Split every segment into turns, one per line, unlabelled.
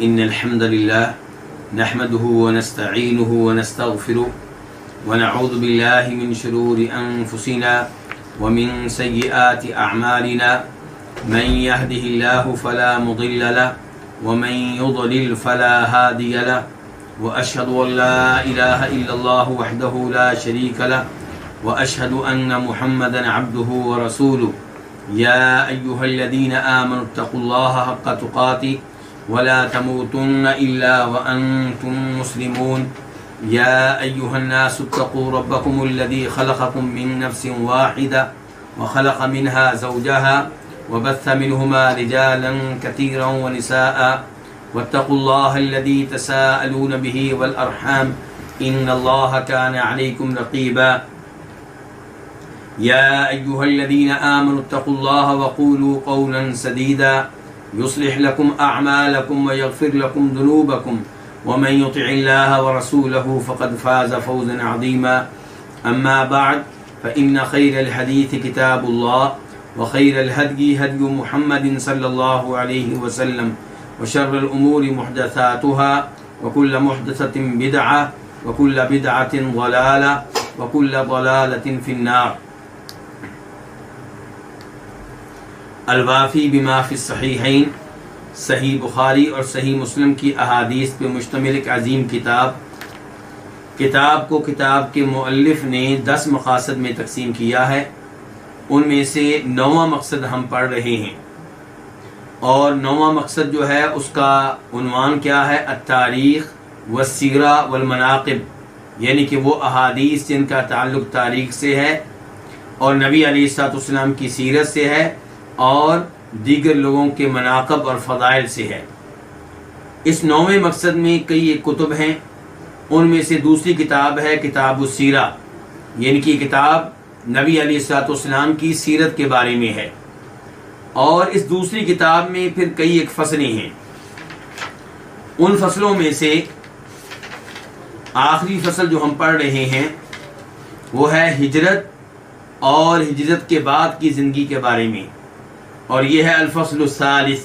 إن الحمد لله نحمده ونستعينه ونستغفره ونعوذ بالله من شرور أنفسنا ومن سيئات أعمالنا من يهده الله فلا مضل له ومن يضلل فلا هادي له وأشهد أن لا إله إلا الله وحده لا شريك له وأشهد أن محمدا عبده ورسوله يا أيها الذين آمنوا اتقوا الله حق تقاته ولا تموتن إلا وأنتم مسلمون يا أيها الناس اتقوا ربكم الذي خلقكم من نفس واحدة وخلق منها زوجها وبث منهما رجالا كثيرا ونساء واتقوا الله الذي تساءلون به والأرحام إن الله كان عليكم رقيبا يا أيها الذين آمنوا اتقوا الله وقولوا قولا سديدا يصلح لكم أعمالكم ويغفر لكم ذنوبكم ومن يطع الله ورسوله فقد فاز فوزا عظيما أما بعد فإن خير الحديث كتاب الله وخير الهدي هدي محمد صلى الله عليه وسلم وشر الأمور محدثاتها وكل محدثة بدعة وكل بدعة ضلالة وكل ضلالة في النار. الوافی بما فی الصحیحین، صحیح بخاری اور صحیح مسلم کی احادیث پہ مشتمل ایک عظیم کتاب کو کتاب کے مؤلف نے 10 مقاصد میں تقسیم کیا ہے. ان میں سے 9واں مقصد ہم پڑھ رہے ہیں، اور 9واں مقصد جو ہے اس کا عنوان کیا ہے؟ التاریخ والسیرہ والمناقب، یعنی کہ وہ احادیث جن کا تعلق تاریخ سے ہے اور نبی علیہ الصلوۃ والسلام کی سیرت سے ہے اور دیگر لوگوں کے مناقب اور فضائل سے ہے. اس 9ویں مقصد میں کئی ایک کتب ہیں. ان میں سے دوسری کتاب ہے کتاب السیرہ، یعنی کہ کتاب نبی علیہ الصلوۃ والسلام کی سیرت کے بارے میں ہے. اور اس دوسری کتاب میں پھر کئی ایک فصلیں ہیں. ان فصلوں میں سے آخری فصل جو ہم پڑھ رہے ہیں وہ ہے ہجرت اور ہجرت کے بعد کی زندگی کے بارے میں، اور یہ ہے الفصل الثالث.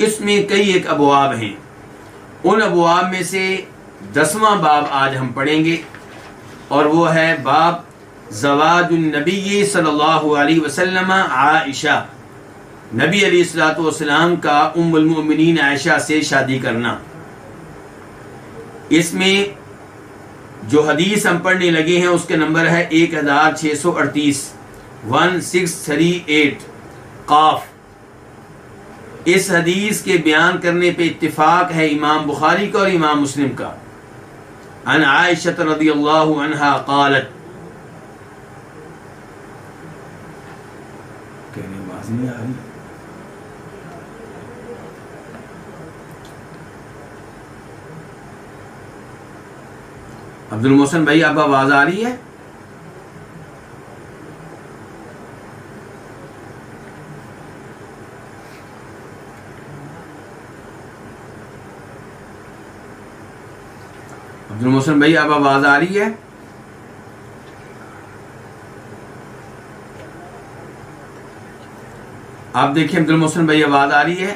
اس میں کئی ایک ابواب ہیں. ان ابواب میں سے 10واں باب آج ہم پڑھیں گے، اور وہ ہے باب زواج النبی صلی اللہ علیہ وسلم عائشہ، نبی علیہ الصلوۃ والسلام کا ام المؤمنین عائشہ سے شادی کرنا. اس میں جو حدیث ہم پڑھنے لگے ہیں اس کے نمبر ہے 1638 1638 قاف. اس حدیث کے بیان کرنے پہ اتفاق ہے امام بخاری کا اور امام مسلم کا. عن عائشہ رضی اللہ عنہا قالت، آواز نہیں آ رہی؟ عبد المحسن بھائی اب آواز آ رہی ہے؟ عبد المحسن بھائی اب آواز آ رہی ہے؟ آپ دیکھیں عبد المحسن بھائی آواز آ رہی ہے؟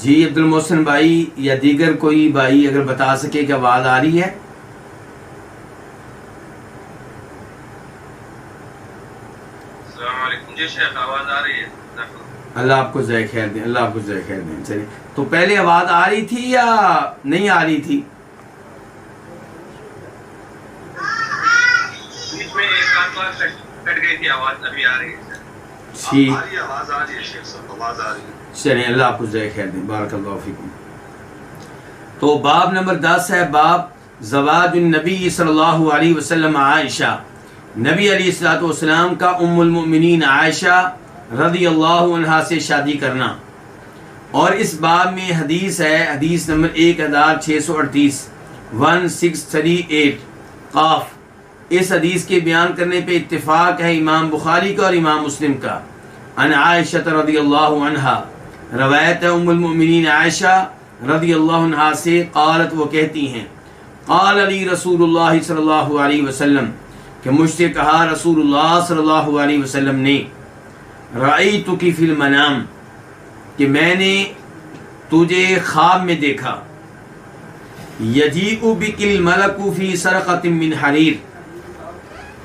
جی عبد المحسن بھائی یا دیگر کوئی بھائی اگر بتا سکے کہ آواز آ رہی ہے؟
السلام علیکم. جی شیخ آواز آ رہی ہے.
اللہ آپ کو جزائے خیر دیں، اللہ آپ کو جزائے خیر دیں. چلیے، تو پہلے آواز آ رہی تھی یا نہیں آ رہی تھی؟
بیچ میں ایک آدھ بار کٹ گئی تھی آواز، ابھی آ رہی ہے.
ٹھیک،
آواز آ رہی ہے شیخ صاحب، آواز آ رہی ہے.
چلیں، اللہ آپ کو جزائے خیر دیں. بارک اللہ فیکم. تو باب نمبر 10 ہے باب زواج النبی صلی اللہ علیہ وسلم عائشہ، نبی علیہ الصلوۃ والسلام کا ام المؤمنین عائشہ رضی اللہ عنہا سے شادی کرنا. اور اس باب میں حدیث ہے، حدیث نمبر 1638 1638 قاف. اس حدیث کے بیان کرنے پہ اتفاق ہے امام بخاری کا اور امام مسلم کا. عن عائشہ رضی اللہ عنہا روایت ہے ام المؤمنین عائشہ رضی اللہ عنہا سے، قالت وہ کہتی ہیں قال علی رسول اللہ صلی اللہ علیہ وسلم کہ مجھ سے کہا رسول اللہ صلی اللہ علیہ وسلم نے، رأیتک فی المنام کہ میں نے تجھے خواب میں دیکھا، یجیء بک الملک فی سرقۃ من حریر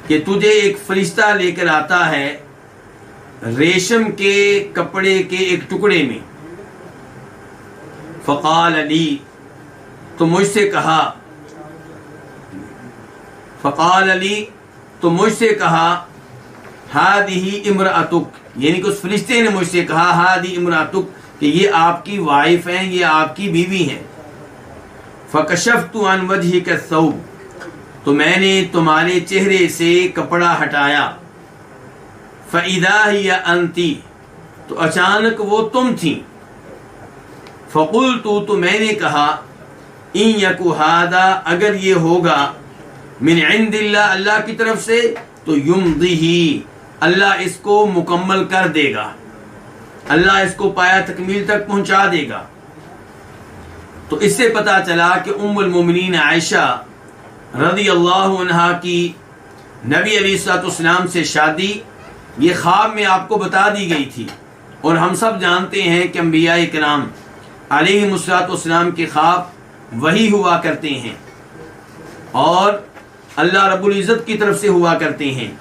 کہ تجھے ایک فرشتہ لے کر آتا ہے ریشم کے کپڑے کے ایک ٹکڑے میں، فقال علی تو مجھ سے کہا ہذہ امرأتک یعنی کہ اس فرشتے نے مجھ سے کہا ہذہ امرأتک کہ یہ آپ کی وائف ہیں، یہ آپ کی بیوی ہیں، فکشفت عن وجہک الثوب تو میں نے تمہارے چہرے سے کپڑا ہٹایا، فإذا ہی انتی تو اچانک وہ تم تھیں، فقلت تو میں نے کہا ان یک ھذا اگر یہ ہوگا من عند اللہ اللہ کی طرف سے تو یمضیہ اللہ اس کو مکمل کر دے گا، اللہ اس کو پایا تکمیل تک پہنچا دے گا۔ تو اس سے پتہ چلا کہ ام المومنین عائشہ رضی اللہ عنہا کی نبی علیہ الصلوۃ والسلام سے شادی یہ خواب میں آپ کو بتا دی گئی تھی، اور ہم سب جانتے ہیں کہ انبیاء کرام علیہم الصلوۃ والسلام کے خواب وہی ہوا کرتے ہیں اور اللہ رب العزت کی طرف سے ہوا کرتے ہیں۔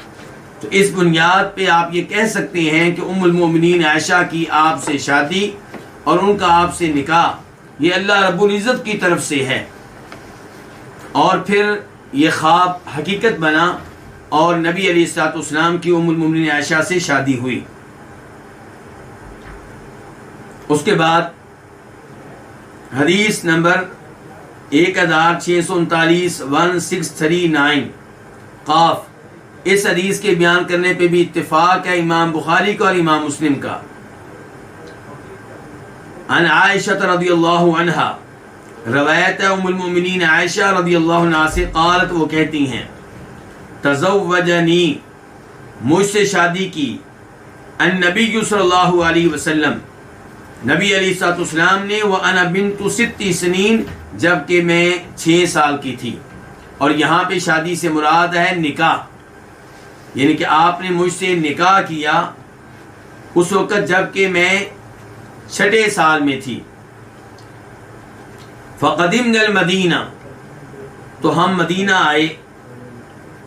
تو اس بنیاد پہ آپ یہ کہہ سکتے ہیں کہ ام المومنین عائشہ کی آپ سے شادی اور ان کا آپ سے نکاح یہ اللہ رب العزت کی طرف سے ہے، اور پھر یہ خواب حقیقت بنا اور نبی علیہ الصلوۃ والسلام کی ام المومنین عائشہ سے شادی ہوئی۔ اس کے بعد حدیث نمبر 1639 1639 قاف، اس حدیث کے بیان کرنے پہ بھی اتفاق ہے امام بخاری کا اور امام مسلم کا۔ عن عائشہ رضی اللہ عنہا، روایت ہے ام المؤمنین عائشہ رضی اللہ عنہا سے، قالت وہ کہتی ہیں تزوجنی مجھ سے شادی کی النبی صلی اللہ علیہ وسلم نبی علیہ الصلوۃ والسلام نے، وانا بنت 6 سنین جبکہ میں 6 سال کی تھی، اور یہاں پہ شادی سے مراد ہے نکاح، یعنی کہ آپ نے مجھ سے نکاح کیا اس وقت جبکہ میں 6 سال میں تھی۔ فقدمنا المدینہ تو ہم مدینہ آئے،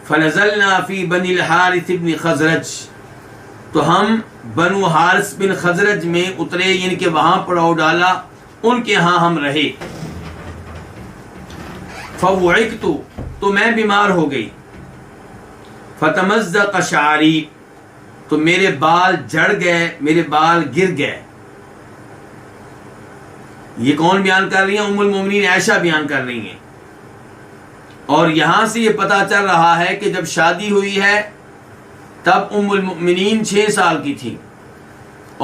فنزلنا فی بنی الحارث بن خزرج تو ہم بنو حارث بن خزرج میں اترے، یعنی کہ وہاں پڑاؤ ڈالا، ان کے ہاں ہم رہے۔ فوعکت تو میں بیمار ہو گئی، فتمزق شعری تو میرے بال جھڑ گئے، میرے بال گر گئے۔ یہ کون بیان کر رہی ہیں؟ ام المومنین عائشہ بیان کر رہی ہیں، اور یہاں سے یہ پتہ چل رہا ہے کہ جب شادی ہوئی ہے تب ام المؤمنین 6 سال کی تھی،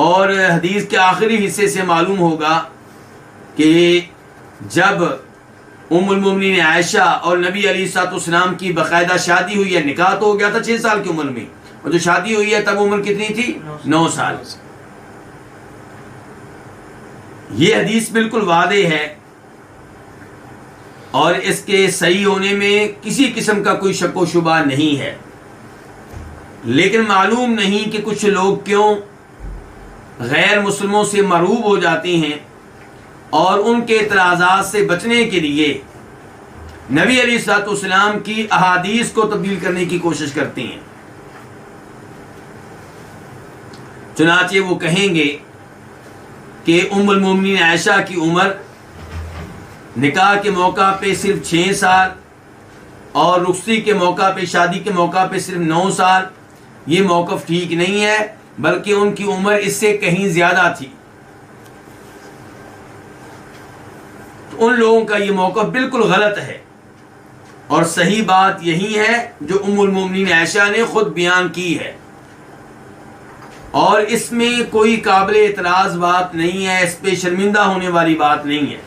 اور حدیث کے آخری حصے سے معلوم ہوگا کہ جب ام المؤمنین عائشہ اور نبی علیہ الصلوۃ والسلام کی باقاعدہ شادی ہوئی ہے، نکاح تو ہو گیا تھا 6 سال کی عمر میں، اور جو شادی ہوئی ہے تب عمر کتنی تھی؟ 9 سال۔ یہ حدیث بالکل واضح ہے اور اس کے صحیح ہونے میں کسی قسم کا کوئی شک و شبہ نہیں ہے، لیکن معلوم نہیں کہ کچھ لوگ کیوں غیر مسلموں سے مرعوب ہو جاتے ہیں اور ان کے اعتراضات سے بچنے کے لیے نبی علیہ الصلوۃ والسلام کی احادیث کو تبدیل کرنے کی کوشش کرتے ہیں۔ چنانچہ وہ کہیں گے کہ ام المومنین عائشہ کی عمر نکاح کے موقع پہ صرف 6 سال اور رخصتی کے موقع پہ، شادی کے موقع پہ صرف 9 سال، یہ موقف ٹھیک نہیں ہے، بلکہ ان کی عمر اس سے کہیں زیادہ تھی۔ تو ان لوگوں کا یہ موقف بالکل غلط ہے، اور صحیح بات یہی ہے جو ام المومنین عائشہ نے خود بیان کی ہے، اور اس میں کوئی قابل اعتراض بات نہیں ہے، اس پہ شرمندہ ہونے والی بات نہیں ہے،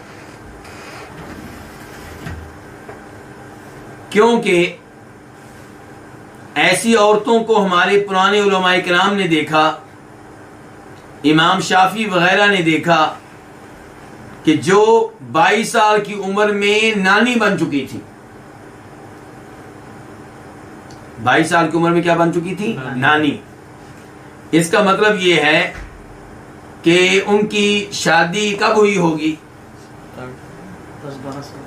کیونکہ ایسی عورتوں کو ہمارے پرانے علماء کرام نے دیکھا امام شافعی وغیرہ نے دیکھا کہ جو 22 سال کی عمر میں نانی بن چکی تھی، 22 سال کی عمر میں کیا بن چکی تھی؟ نانی۔ اس کا مطلب یہ ہے کہ ان کی شادی کب ہوئی ہوگی،
10-12 سال،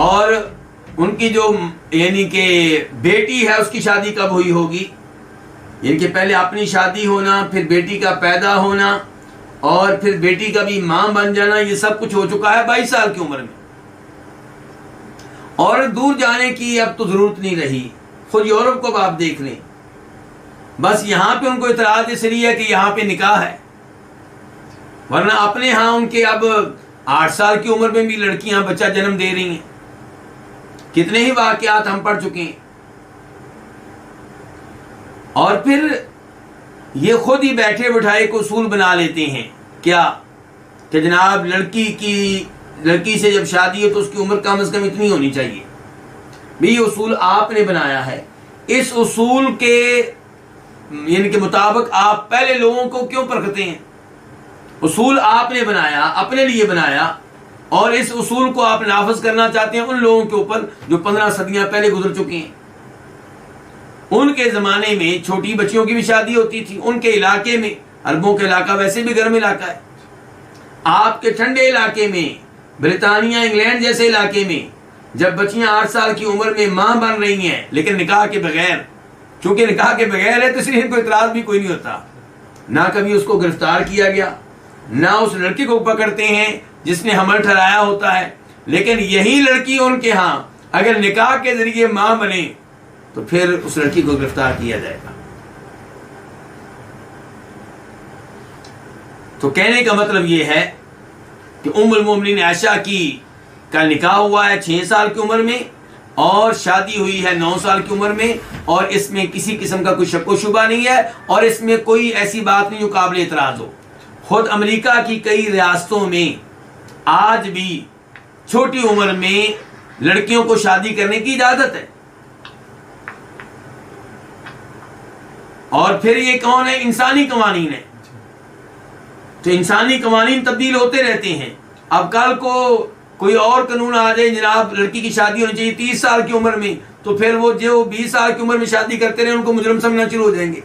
اور ان کی جو یعنی کہ بیٹی ہے اس کی شادی کب ہوئی ہوگی، یعنی کہ پہلے اپنی شادی ہونا، پھر بیٹی کا پیدا ہونا، اور پھر بیٹی کا بھی ماں بن جانا، یہ سب کچھ ہو چکا ہے 22 سال کی عمر میں، اور دور جانے کی اب تو ضرورت نہیں رہی۔ خود یورپ کو آپ دیکھ لیں، بس یہاں پہ ان کو اعتراض اس لیے ہے کہ یہاں پہ نکاح ہے، ورنہ اپنے ہاں ان کے اب 8 سال کی عمر میں بھی لڑکیاں بچہ جنم دے رہی ہیں۔ کتنے ہی واقعات ہم پڑھ چکے ہیں۔ اور پھر یہ خود ہی بیٹھے بٹھائے کو اصول بنا لیتے ہیں، کیا کہ جناب لڑکی سے جب شادی ہو تو اس کی عمر کم از کم اتنی ہونی چاہیے۔ بھی یہ اصول آپ نے بنایا ہے، اس اصول کے یعنی کہ مطابق آپ پہلے لوگوں کو کیوں پرکھتے ہیں؟ اصول آپ نے بنایا، اپنے لیے بنایا، اور اس اصول کو آپ نافذ کرنا چاہتے ہیں ان لوگوں کے اوپر جو 15 صدیاں پہلے گزر چکے ہیں۔ ان کے زمانے میں چھوٹی بچیوں کی بھی شادی ہوتی تھی، ان کے علاقے میں، عربوں کا علاقہ ویسے بھی گرم علاقہ ہے، آپ کے ٹھنڈے علاقے میں، برطانیہ انگلینڈ جیسے علاقے میں جب بچیاں 8 سال کی عمر میں ماں بن رہی ہیں لیکن نکاح کے بغیر، چونکہ نکاح کے بغیر ہے تو اس لیے ان کو اعتراض بھی کوئی نہیں ہوتا، نہ کبھی اس کو گرفتار کیا گیا، نہ اس لڑکی کو پکڑتے ہیں جس نے حمل ٹھہرایا ہوتا ہے، لیکن یہی لڑکی ان کے ہاں اگر نکاح کے ذریعے ماں بنے تو پھر اس لڑکی کو گرفتار کیا جائے گا۔ تو کہنے کا مطلب یہ ہے کہ ام المومنین عائشہ کا نکاح ہوا ہے 6 سال کی عمر میں، اور شادی ہوئی ہے 9 سال کی عمر میں، اور اس میں کسی قسم کا کوئی شک و شبہ نہیں ہے، اور اس میں کوئی ایسی بات نہیں جو قابل اعتراض ہو۔ خود امریکہ کی کئی ریاستوں میں آج بھی چھوٹی عمر میں لڑکیوں کو شادی کرنے کی اجازت ہے، اور پھر یہ کون ہے؟ انسانی قوانین ہے۔ تو انسانی قوانین تبدیل ہوتے رہتے ہیں۔ اب کل کو کوئی اور قانون آ جائے، جناب لڑکی کی شادی ہونی چاہیے 30 سال کی عمر میں، تو پھر وہ جو 20 سال کی عمر میں شادی کرتے رہے ان کو مجرم سمجھنا شروع ہو جائیں گے۔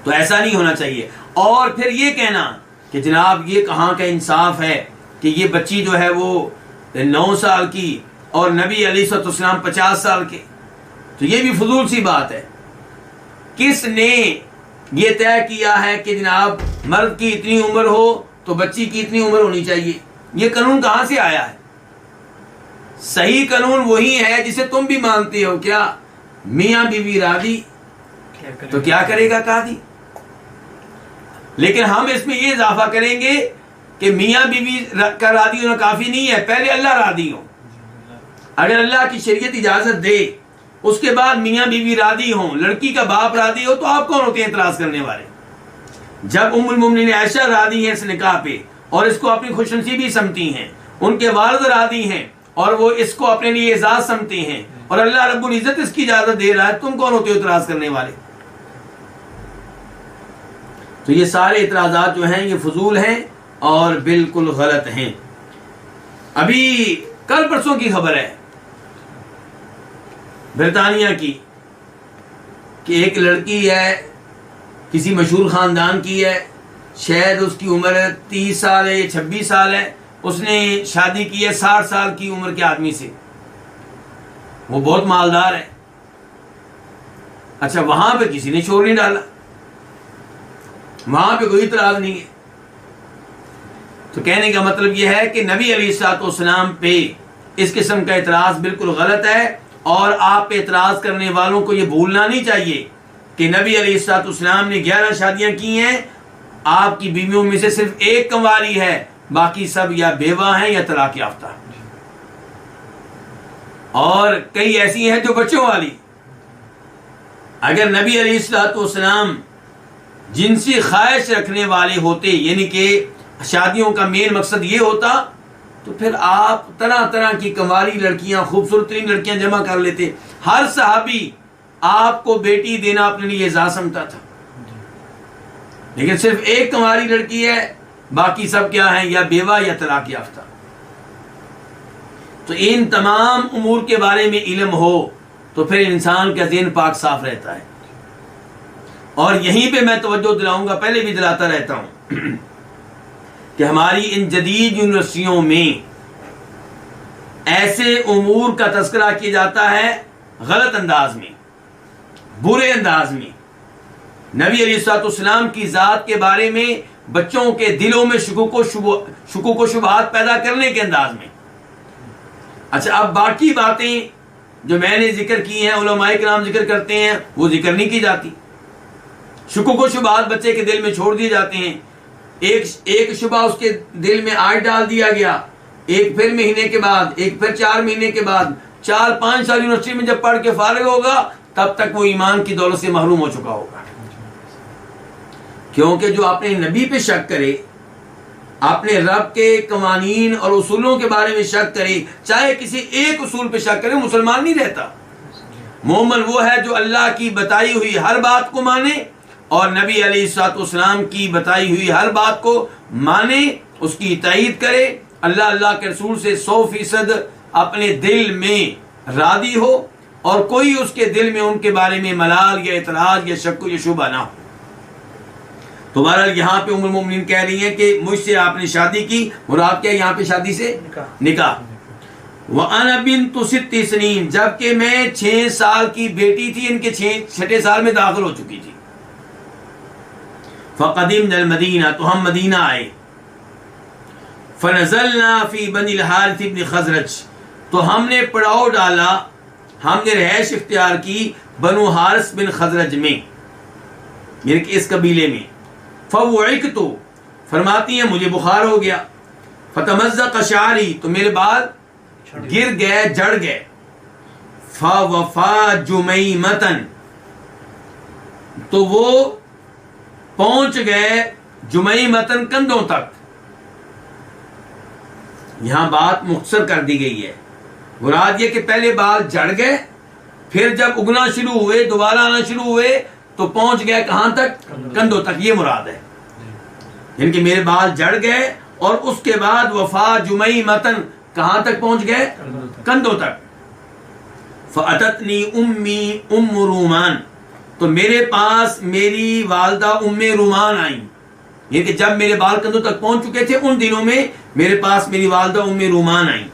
تو ایسا نہیں ہونا چاہیے۔ اور پھر یہ کہنا کہ جناب یہ کہاں کا انصاف ہے کہ یہ بچی جو ہے وہ 9 سال کی اور نبی علیہ الصلوۃ والسلام 50 سال کے، تو یہ بھی فضول سی بات ہے۔ کس نے یہ طے کیا ہے کہ جناب مرد کی اتنی عمر ہو تو بچی کی اتنی عمر ہونی چاہیے؟ یہ قانون کہاں سے آیا ہے؟ صحیح قانون وہی ہے جسے تم بھی مانتے ہو، کیا میاں بیوی راضی تو کیا کرے گا قاضی؟ لیکن ہم اس میں یہ اضافہ کریں گے کہ میاں بیوی کا راضی ہونا کافی نہیں ہے، پہلے اللہ راضی ہو۔ اگر اللہ کی شریعت اجازت دے اس کے بعد میاں بیوی راضی ہوں، لڑکی کا باپ راضی ہو، تو آپ کون ہوتے ہیں اعتراض کرنے والے؟ جب ام المومنین عائشہ راضی ہیں اس نکاح پہ اور اس کو اپنی خوش نصیبی سمجھتی ہیں، ان کے والد راضی ہیں اور وہ اس کو اپنے لیے اعزاز سمجھتے ہیں، اور اللہ رب العزت اس کی اجازت دے رہا ہے، تم کون ہوتے ہو اعتراض کرنے والے؟ تو یہ سارے اعتراضات جو ہیں یہ فضول ہیں اور بالکل غلط ہیں۔ ابھی کل پرسوں کی خبر ہے برطانیہ کی کہ ایک لڑکی ہے، کسی مشہور خاندان کی ہے، شاید اس کی عمر 30 سال ہے یا 26 سال ہے، اس نے شادی کی ہے 60 سال کی عمر کے آدمی سے، وہ بہت مالدار ہے۔ اچھا، وہاں پہ کسی نے شور نہیں ڈالا، وہاں پہ کوئی اعتراض نہیں ہے۔ تو کہنے کا مطلب یہ ہے کہ نبی علیہ الصلوۃ والسلام پہ اس قسم کا اعتراض بالکل غلط ہے، اور آپ پہ اعتراض کرنے والوں کو یہ بھولنا نہیں چاہیے کہ نبی علیہ الصلوۃ والسلام نے 11 شادیاں کی ہیں، آپ کی بیویوں میں سے صرف ایک کنواری ہے، باقی سب یا بیوہ ہیں یا طلاق یافتہ، اور کئی ایسی ہیں جو بچوں والی۔ اگر نبی علیہ الصلوۃ والسلام جنسی خواہش رکھنے والے ہوتے، یعنی کہ شادیوں کا مین مقصد یہ ہوتا، تو پھر آپ طرح طرح کی کنواری لڑکیاں، خوبصورت ترین لڑکیاں جمع کر لیتے۔ ہر صحابی آپ کو بیٹی دینا اپنے لیے اعزاز سمجھتا تھا، لیکن صرف ایک کنواری لڑکی ہے، باقی سب کیا ہیں؟ یا بیوہ یا طلاق یافتہ۔ تو ان تمام امور کے بارے میں علم ہو تو پھر انسان کا ذہن پاک صاف رہتا ہے۔ اور یہیں پہ میں توجہ دلاؤں گا، پہلے بھی دلاتا رہتا ہوں کہ ہماری ان جدید یونیورسٹیوں میں ایسے امور کا تذکرہ کیا جاتا ہے غلط انداز میں، برے انداز میں، نبی علیہ الصلوۃ والسلام کی ذات کے بارے میں بچوں کے دلوں میں شکوک و شبہات پیدا کرنے کے انداز میں۔ اچھا، اب باقی باتیں جو میں نے ذکر کی ہیں، علماء کرام ذکر کرتے ہیں، وہ ذکر نہیں کی جاتی۔ شکوک و شبہات بچے کے دل میں چھوڑ دیے جاتے ہیں۔ ایک شبہ اس کے دل میں آج ڈال دیا گیا، ایک پھر مہینے کے بعد، ایک پھر 4 مہینے کے بعد، 4-5 سال یونیورسٹی میں جب پڑھ کے فارغ ہوگا تب تک وہ ایمان کی دولت سے محروم ہو چکا ہوگا۔ کیونکہ جو اپنے نبی پہ شک کرے، اپنے رب کے قوانین اور اصولوں کے بارے میں شک کرے، چاہے کسی ایک اصول پہ شک کرے، مسلمان نہیں رہتا۔ مومن وہ ہے جو اللہ کی بتائی ہوئی ہر بات کو مانے اور نبی علیہ الصلوۃ والسلام کی بتائی ہوئی ہر بات کو مانے، اس کی تائید کرے، اللہ کے رسول سے 100% اپنے دل میں راضی ہو اور کوئی اس کے دل میں ان کے بارے میں ملال یا اعتراض یا شک یا شبہ نہ ہو۔ تو بہرحال یہاں پہ ام المومنین کہہ رہی ہیں کہ مجھ سے آپ نے شادی کی، مراد کیا یہاں پہ شادی سے؟ نکاح۔ وَأَنَا بِنْتُ 6 سنین، جبکہ میں 6 سال کی بیٹی تھی، ان کے 6 سال میں داخل ہو چکی تھی۔ فَقَدِمْنَا الْمَدِينَةَ، تو ہم مدینہ آئے۔ فَنَزَلْنَا فِي بَنِي الْحَارِثِ بْنِ خَزْرَجَ، تو ہم نے پڑاؤ ڈالا، ہم نے رہائش اختیار کی بنو حارث بن خزرج میں، یعنی کہ اس قبیلے میں۔ فَوْعِكْتُ، فرماتی ہیں مجھے بخار ہو گیا۔ فَتَمَزَّقَ شَعْرِي، تو میرے بال گر گئے، جڑ گئے۔ فَوَفَا جُمَيْمَةً، تو وہ پہنچ گئے جمیمتن، کندھوں تک۔ یہاں بات مختصر کر دی گئی ہے، مراد یہ کہ پہلے بال جڑ گئے، پھر جب اگنا شروع ہوئے، دوبارہ آنا شروع ہوئے تو پہنچ گئے کہاں تک؟ کندھوں تک، یہ مراد ہے۔ یعنی کہ میرے بال جڑ گئے اور اس کے بعد وفا جمیمتن، کہاں تک پہنچ گئے؟ کندھوں تک۔ فَأَتَتْنِي أُمِّي أُمُّ رومان، تو میرے پاس میری والدہ ام رومان آئیں، یہ کہ جب میرے بال کندھوں تک پہنچ چکے تھے ان دنوں میں میرے پاس میری والدہ ام رومان آئیں۔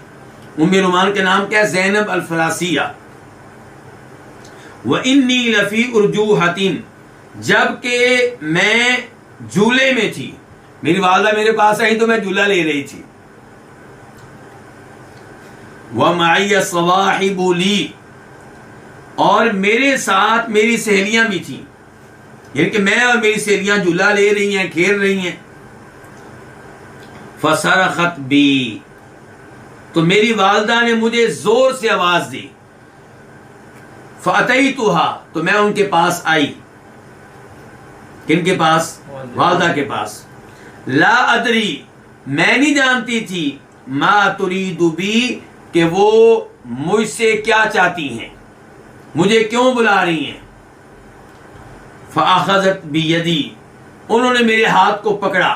ام رومان کا نام کیا ہے؟ زینب الفراسیہ۔ وَإِنِّي لَفِي أُرْجُوحَةٍ، جبکہ میں جھولے میں تھی، میری والدہ میرے پاس آئی تو میں جھولا لے رہی تھی۔ وَمَعِيَ صَوَاحِبُ لِي، اور میرے ساتھ میری سہیلیاں بھی تھیں، یعنی کہ میں اور میری سہیلیاں جھولا لے رہی ہیں، کھیل رہی ہیں۔ فَصَرَخَتْ بِي، تو میری والدہ نے مجھے زور سے آواز دی۔ فَأَتَيْتُهَا، تو میں ان کے پاس آئی۔ کن کے پاس؟ والدہ کے پاس۔ لا ادری، میں نہیں جانتی تھی، ما تريد بی، کہ وہ مجھ سے کیا چاہتی ہیں، مجھے کیوں بلا رہی ہیں۔ فَأَخَذَتْ بِيَدِي، انہوں نے میرے ہاتھ کو پکڑا۔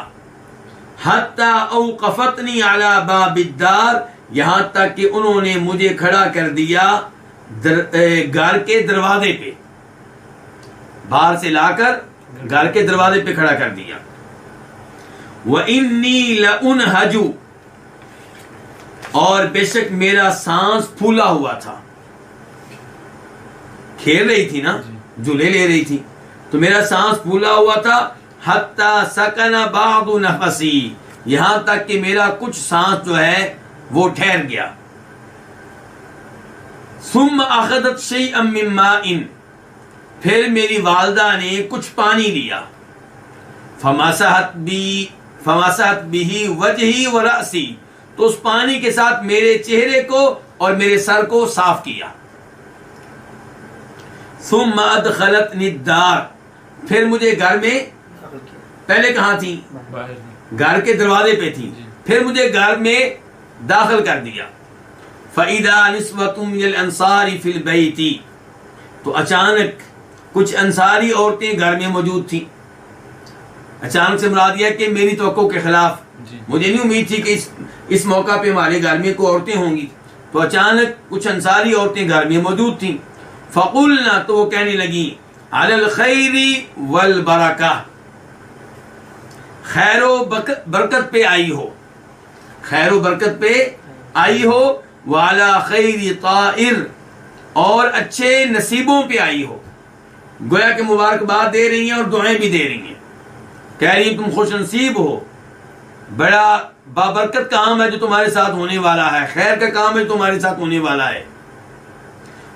حَتَّى أَوْقَفَتْنِي عَلَى بَابِ الدَّارِ، یہاں تک کہ انہوں نے مجھے کھڑا کر دیا گھر کے دروازے پہ، باہر سے لا کر گھر کے دروازے پہ کھڑا کر دیا۔ وَإِنِّي لَأُنْهَجُ، اور بے شک میرا سانس پھولا ہوا تھا، کھیل رہی تھی نا، جھولے لے رہی تھی تو میرا سانس پھولا ہوا تھا۔ حتی سکن بعض نفسی، یہاں تک کہ میرا کچھ سانس جو ہے وہ ٹھہر گیا۔ ثم اخذت شیئا من ماء، پھر میری والدہ نے کچھ پانی لیا۔ فمسحت به وجہی ورأسی، تو اس پانی کے ساتھ میرے چہرے کو اور میرے سر کو صاف کیا۔ ثم ادخلتنی الدار، پھر مجھے گھر میں، پہلے کہاں تھی؟ گھر کے دروازے پہ تھی، پھر مجھے گھر میں داخل کر دیا۔ فَإِذَا نِسْوَةٌ مِّنَ الْأَنصَارِ فِي الْبَيْتِ، تو اچانک کچھ انصاری عورتیں گھر میں موجود تھیں۔ اچانک سے مراد یہ کہ میری توقع کے خلاف، مجھے نہیں امید تھی کہ اس موقع پہ ہمارے گھر میں کوئی عورتیں ہوں گی، تو اچانک کچھ انصاری عورتیں گھر میں موجود تھیں. فقلنا، تو وہ کہنے لگی علی الخیر والبرکہ، خیر و برکت پہ آئی ہو، خیر و برکت پہ آئی ہو، وعلی خیر طائر، اور اچھے نصیبوں پہ آئی ہو. گویا کہ مبارکباد دے رہی ہیں اور دعائیں بھی دے رہی ہیں، کہہ رہی ہیں تم خوش نصیب ہو، بڑا بابرکت کام ہے جو تمہارے ساتھ ہونے والا ہے، خیر کا کام ہے جو تمہارے ساتھ ہونے والا ہے.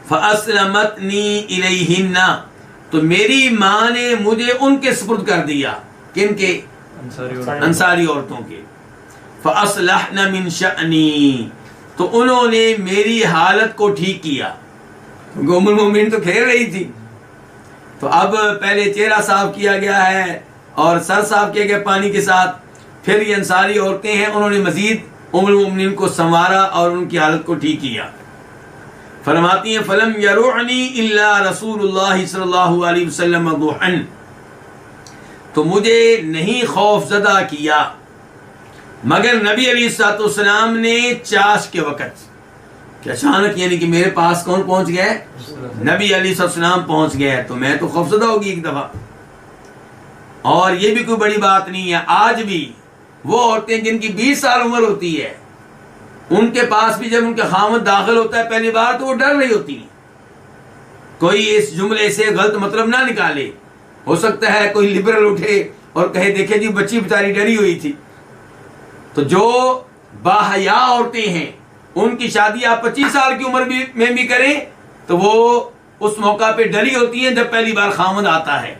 فَأَسْلَمَتْنِي إِلَيْهِنَّ، تو میری ماں نے مجھے ان کے سپرد کر دیا. کن کے؟ انصاری عورتوں کے. فَأَصْلَحْنَ مِنْ شَأْنِي، تو انہوں نے میری حالت کو ٹھیک کیا. ام المومنین تو کھیل رہی تھی، تو اب پہلے چہرہ صاف کیا گیا ہے اور سر صاف کیا گیا پانی کے ساتھ، پھر یہ انصاری عورتیں ہیں، انہوں نے مزید ام المومنین کو سنوارا اور ان کی حالت کو ٹھیک کیا. فرماتی ہیں فلم یرعنی الا رسول اللہ صلی اللہ علیہ وسلم ضحا، تو مجھے نہیں خوف زدہ کیا مگر نبی علیہ الصلوۃ والسلام نے چاش کے وقت، کہ اچانک یعنی کہ میرے پاس کون پہنچ گئے؟ نبی علیہ الصلوۃ والسلام پہنچ گئے، تو میں تو خوف زدہ ہوگی ایک دفعہ. اور یہ بھی کوئی بڑی بات نہیں ہے، آج بھی وہ عورتیں جن کی 20 سال عمر ہوتی ہے، ان کے پاس بھی جب ان کا خاوند داخل ہوتا ہے پہلی بار تو وہ ڈر رہی ہوتی ہیں. کوئی اس جملے سے غلط مطلب نہ نکالے، ہو سکتا ہے کوئی لبرل اٹھے اور کہے دیکھیں جی بچی بیچاری ڈری ہوئی تھی. تو جو باحیا عورتیں ہیں ان کی شادی آپ 25 سال کی عمر میں بھی کریں تو وہ اس موقع پہ ڈری ہوتی ہیں جب پہلی بار خاوند آتا ہے،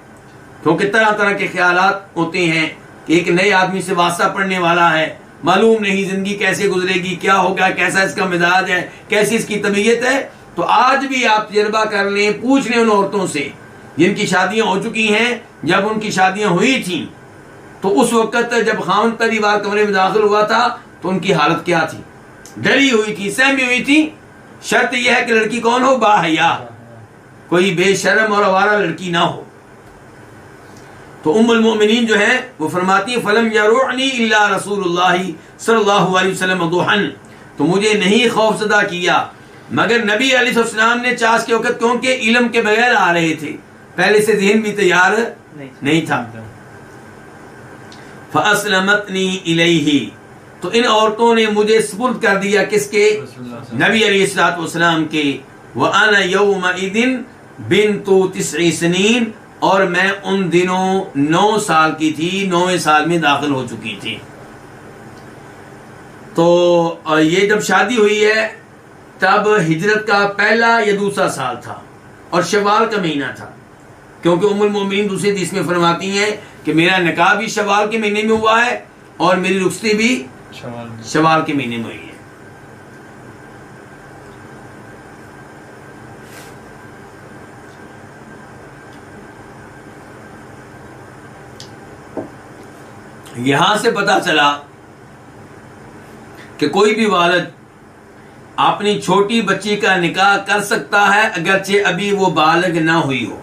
کیونکہ طرح طرح کے خیالات ہوتے ہیں کہ ایک نئے آدمی سے واسطہ پڑنے والا ہے، معلوم نہیں زندگی کیسے گزرے گی، کیا ہوگا، کیسا اس کا مزاج ہے، کیسی اس کی طبیعت ہے. تو آج بھی آپ تجربہ کر لیں، پوچھ لیں ان عورتوں سے جن کی شادیاں ہو چکی ہیں، جب ان کی شادیاں ہوئی تھیں تو اس وقت جب خاوند پہلی بار کمرے میں داخل ہوا تھا تو ان کی حالت کیا تھی؟ ڈری ہوئی تھی، سہمی ہوئی تھی. شرط یہ ہے کہ لڑکی کون ہو؟ باحیا، کوئی بے شرم اور آوارہ لڑکی نہ ہو. تو ام المؤمنین جو ہے وہ فرماتی ہیں فلم یرعنی الا رسول اللہ صلی اللہ علیہ وسلم ضحا، تو مجھے نہیں خوف زدہ کیا مگر نبی علیہ السلام نے چاش کے وقت، کیونکہ علم کے بغیر آ رہے تھے، پہلے سے ذہن بھی تیار نہیں تھا. فاسلمتنی الیہ، تو ان عورتوں نے مجھے سپرد کر دیا کس کے؟ نبی علیہ الصلوۃ والسلام کے. وانا یومئذ بنت 9 سنین، اور میں ان دنوں 9 سال کی تھی، 9ویں سال میں داخل ہو چکی تھی. تو یہ جب شادی ہوئی ہے تب ہجرت کا پہلا یا دوسرا سال تھا اور شوال کا مہینہ تھا، کیونکہ ام المومنین دوسرے حدیث میں فرماتی ہیں کہ میرا نکاح بھی شوال کے مہینے میں ہوا ہے اور میری رخصتی بھی شوال کے مہینے میں ہوئی ہے. یہاں سے پتہ چلا کہ کوئی بھی والد اپنی چھوٹی بچی کا نکاح کر سکتا ہے اگرچہ ابھی وہ بالغ نہ ہوئی ہو،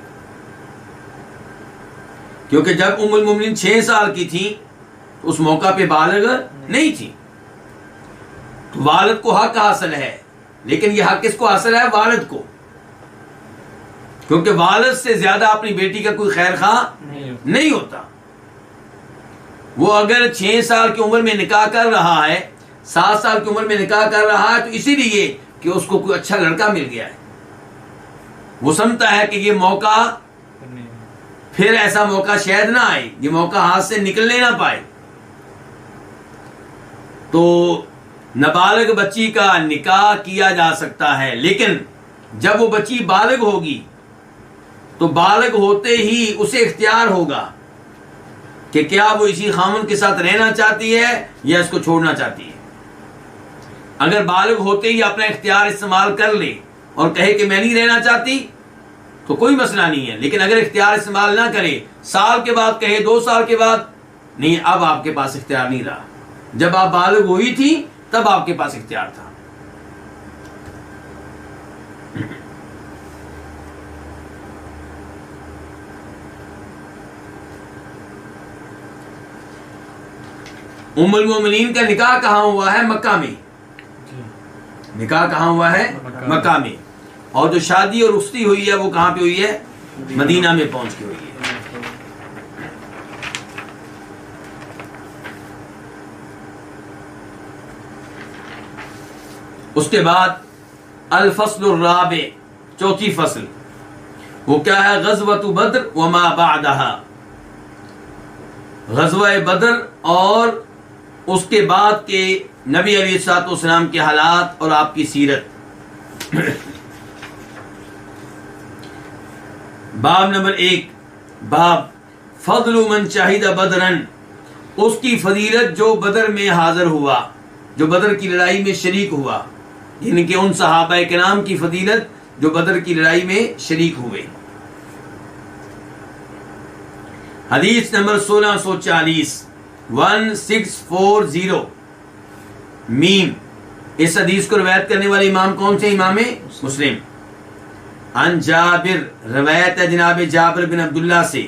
کیونکہ جب ام المومنین 6 سال کی تھی تو اس موقع پہ بالغ نہیں تھی. تو والد کو حق حاصل ہے، لیکن یہ حق کس کو حاصل ہے؟ والد کو، کیونکہ والد سے زیادہ اپنی بیٹی کا کوئی خیر خواہ نہیں ہوتا. وہ اگر 6 سال کی عمر میں نکاح کر رہا ہے، 7 سال کی عمر میں نکاح کر رہا ہے، تو اسی لیے کہ اس کو کوئی اچھا لڑکا مل گیا ہے، وہ سمجھتا ہے کہ یہ موقع پھر ایسا موقع شاید نہ آئے، یہ موقع ہاتھ سے نکلنے نہ پائے. تو نابالغ بچی کا نکاح کیا جا سکتا ہے، لیکن جب وہ بچی بالغ ہوگی تو بالغ ہوتے ہی اسے اختیار ہوگا کہ کیا وہ اسی خامن کے ساتھ رہنا چاہتی ہے یا اس کو چھوڑنا چاہتی ہے. اگر بالغ ہوتے ہی اپنا اختیار استعمال کر لے اور کہے کہ میں نہیں رہنا چاہتی تو کوئی مسئلہ نہیں ہے، لیکن اگر اختیار استعمال نہ کرے، سال کے بعد کہے، 2 سال کے بعد، نہیں، اب آپ کے پاس اختیار نہیں رہا. جب آپ بالغ ہوئی تھی تب آپ کے پاس اختیار تھا. ام المومنین کا نکاح کہاں ہوا ہے؟ مکہ میں. نکاح کہاں ہوا ہے؟ مکہ میں. اور جو شادی اور رخصتی ہوئی ہے وہ کہاں پہ ہوئی ہے؟ مدینہ میں پہنچ کے ہوئی ہے. اس کے بعد الفصل الرابع، چوتھی فصل، وہ کیا ہے؟ غزوۃ بدر وما بعدها. غزوہ بدر اور اس کے بعد کے نبی علیہ الصلوۃ والسلام کے حالات اور آپ کی سیرت. باب نمبر 1، باب فضل من شہد بدرن، اس کی فضیلت جو بدر میں حاضر ہوا، جو بدر کی لڑائی میں شریک ہوا، یعنی کہ ان صحابہ کرام کی فضیلت جو بدر کی لڑائی میں شریک ہوئے. حدیث نمبر 1640، 1640 میم. اس حدیث کو روایت کرنے والے امام کون سے؟ امام مسلم. عن جابر، روایت ہے جناب جابر بن عبداللہ سے،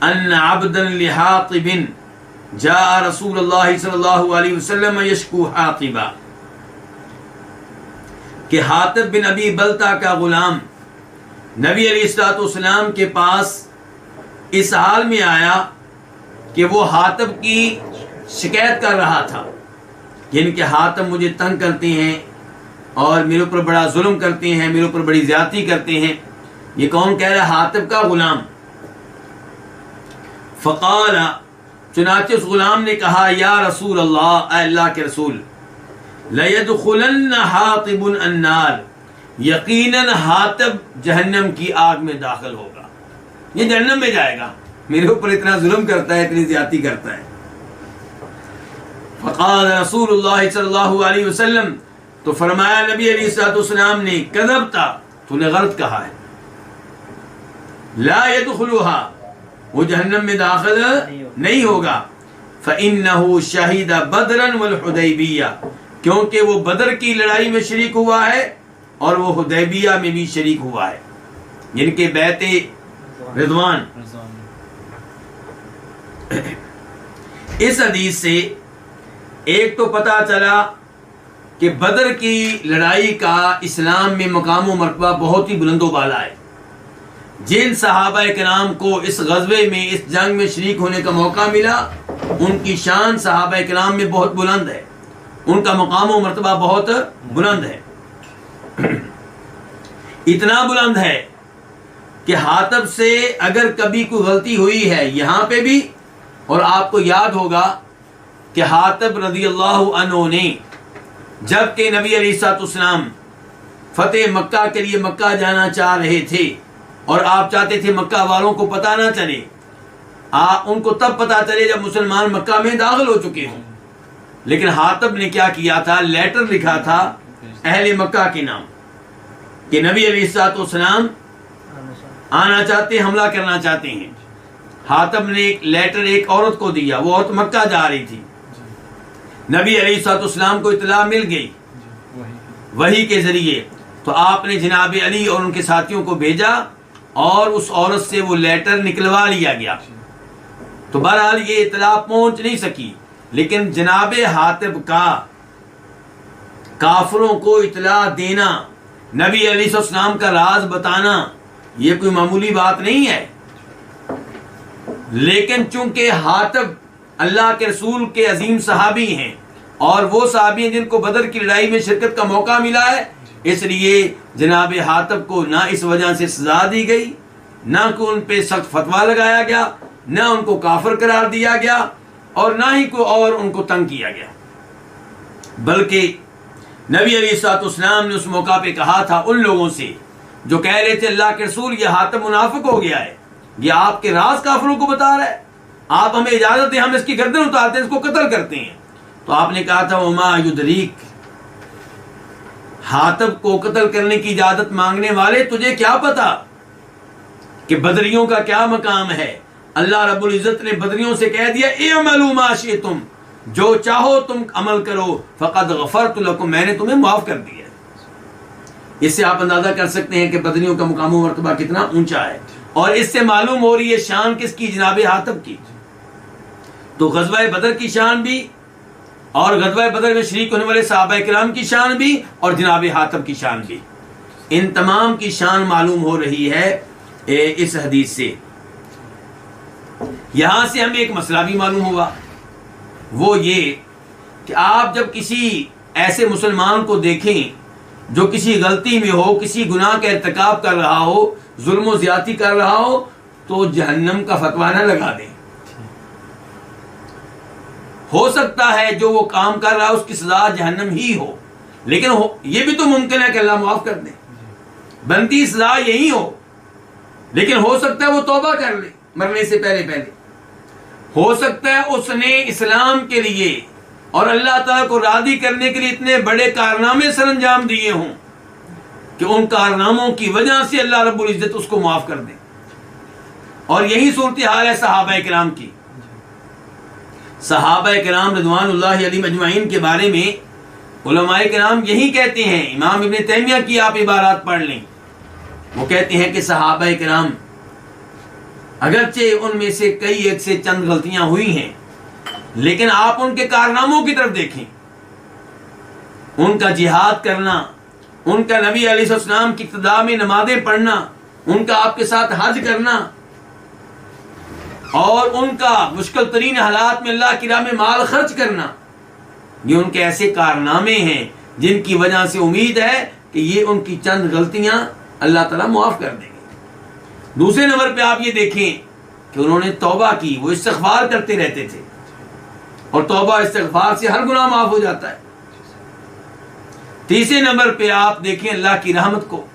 ان عبدا لحاطب جاء رسول اللہ صلی اللہ علیہ وسلم یشکو حاطبا، کہ حاطب بن ابی بلتا کا غلام نبی علیہ الصلوۃ والسلام کے پاس اس حال میں آیا کہ وہ حاطب کی شکایت کر رہا تھا، یعنی کہ حاطب مجھے تنگ کرتے ہیں اور میرے اوپر بڑا ظلم کرتے ہیں، میرے اوپر بڑی زیادتی کرتے ہیں. یہ کون کہہ رہا ہے؟ حاطب کا غلام. فقال، چنانچہ اس غلام نے کہا، یا رسول اللہ، اے اللہ کے رسول، لَيَدْخُلَنَّ حَاطِبٌ النَّارِ، یقیناً حاطب جہنم کی آگ میں داخل ہوگا، یہ جہنم میں جائے گا، میرے اوپر اتنا ظلم کرتا ہے، اتنی زیادتی کرتا ہے. فقال رسول اللہ صلی اللہ علیہ وسلم، تو فرمایا نبی علیہ الصلوۃ والسلام نے، کذبتا، تو نے غلط کہا ہے، لا يدخلها، وہ جہنم میں داخل نہیں ہوگا. فإنه شهد بدرا والحدیبیہ، کیونکہ وہ بدر کی لڑائی میں شریک ہوا ہے اور وہ حدیبیہ میں بھی شریک ہوا ہے، یعنی کہ بیعت رضوان. اس حدیث سے ایک تو پتہ چلا کہ بدر کی لڑائی کا اسلام میں مقام و مرتبہ بہت ہی بلند و بالا ہے. جن صحابہ کرام کو اس غزوے میں، اس جنگ میں شریک ہونے کا موقع ملا، ان کی شان صحابہ کرام میں بہت بلند ہے، ان کا مقام و مرتبہ بہت بلند ہے. اتنا بلند ہے کہ حاطب سے اگر کبھی کوئی غلطی ہوئی ہے یہاں پہ بھی، اور آپ کو یاد ہوگا کہ حاطب رضی اللہ عنہ نے جب کہ نبی علیہ الصلوۃ والسلام فتح مکہ کے لیے مکہ جانا چاہ رہے تھے اور آپ چاہتے تھے مکہ والوں کو پتہ نہ چلے، ان کو تب پتہ چلے جب مسلمان مکہ میں داخل ہو چکے ہوں. لیکن حاطب نے کیا کیا تھا؟ لیٹر لکھا تھا اہل مکہ کے نام کہ نبی علیہ الصلوۃ والسلام آنا چاہتے، حملہ کرنا چاہتے ہیں. حاطب نے ایک لیٹر ایک عورت کو دیا، وہ عورت مکہ جا رہی تھی. نبی علیہ الصلوۃ والسلام کو اطلاع مل گئی وحی کے ذریعے، تو آپ نے جناب علی اور ان کے ساتھیوں کو بھیجا اور اس عورت سے وہ لیٹر نکلوا لیا گیا. تو بہرحال یہ اطلاع پہنچ نہیں سکی، لیکن جناب حاطب کا کافروں کو اطلاع دینا، نبی علیہ السلام کا راز بتانا، یہ کوئی معمولی بات نہیں ہے. لیکن چونکہ حاطب اللہ کے رسول کے عظیم صحابی ہیں اور وہ صحابی ہیں جن کو بدر کی لڑائی میں شرکت کا موقع ملا ہے، اس لیے جناب حاطب کو نہ اس وجہ سے سزا دی گئی، نہ کو ان پہ سخت فتویٰ لگایا گیا، نہ ان کو کافر قرار دیا گیا، اور نہ ہی کو اور ان کو تنگ کیا گیا. بلکہ نبی علیہ الصلوۃ والسلام نے اس موقع پہ کہا تھا ان لوگوں سے جو کہہ رہے تھے اللہ کے رسول یہ حاطب منافق ہو گیا ہے، یہ آپ کے راز کافروں کو بتا رہا ہے، آپ ہمیں اجازت دیں ہم اس کی گردن اتارتے ہیں، اس کو قتل کرتے ہیں. تو آپ نے کہا تھا وما یدریک، حاطب کو قتل کرنے کی اجازت مانگنے والے تجھے کیا پتا کہ بدریوں کا کیا مقام ہے. اللہ رب العزت نے بدریوں سے کہہ دیا اعملوا ما شئتم، جو چاہو تم عمل کرو، فقد غفرت لکم، میں نے تمہیں معاف کر دیا. اس سے آپ اندازہ کر سکتے ہیں کہ بدریوں کا مقام و مرتبہ کتنا اونچا ہے، اور اس سے معلوم ہو رہی ہے شان کس کی؟ جناب حاطب کی. تو غزوہ بدر کی شان بھی اور غزوہ بدر میں شریک ہونے والے صحابہ کرام کی شان بھی اور جناب حاتب کی شان بھی، ان تمام کی شان معلوم ہو رہی ہے اس حدیث سے۔ یہاں سے ہمیں ایک مسئلہ بھی معلوم ہوا، وہ یہ کہ آپ جب کسی ایسے مسلمان کو دیکھیں جو کسی غلطی میں ہو، کسی گناہ کا ارتکاب کر رہا ہو، ظلم و زیادتی کر رہا ہو، تو جہنم کا فتویٰ نہ لگا دیں۔ ہو سکتا ہے جو وہ کام کر رہا ہے اس کی سزا جہنم ہی ہو، لیکن یہ بھی تو ممکن ہے کہ اللہ معاف کر دے، بنتی سزا یہی ہو، لیکن ہو سکتا ہے وہ توبہ کر لے مرنے سے پہلے، ہو سکتا ہے اس نے اسلام کے لیے اور اللہ تعالیٰ کو راضی کرنے کے لیے اتنے بڑے کارنامے سر انجام دیے ہوں کہ ان کارناموں کی وجہ سے اللہ رب العزت اس کو معاف کر دے۔ اور یہی صورتحال ہے صحابہ کرام کی۔ صحابہ کرام رضوان اللہ علیہم اجمعین کے بارے میں علماء کرام یہی کہتے ہیں، امام ابن تیمیہ کی آپ عبارات پڑھ لیں، وہ کہتے ہیں کہ صحابہ کرام اگرچہ ان میں سے کئی ایک سے چند غلطیاں ہوئی ہیں، لیکن آپ ان کے کارناموں کی طرف دیکھیں، ان کا جہاد کرنا، ان کا نبی علیہ السلام کی اقتداء میں نمازیں پڑھنا، ان کا آپ کے ساتھ حج کرنا، اور ان کا مشکل ترین حالات میں اللہ کی راہ میں مال خرچ کرنا، یہ ان کے ایسے کارنامے ہیں جن کی وجہ سے امید ہے کہ یہ ان کی چند غلطیاں اللہ تعالیٰ معاف کر دیں گے۔ دوسرے نمبر پہ آپ یہ دیکھیں کہ انہوں نے توبہ کی، وہ استغفار کرتے رہتے تھے، اور توبہ استغفار سے ہر گناہ معاف ہو جاتا ہے۔ تیسرے نمبر پہ آپ دیکھیں اللہ کی رحمت کو۔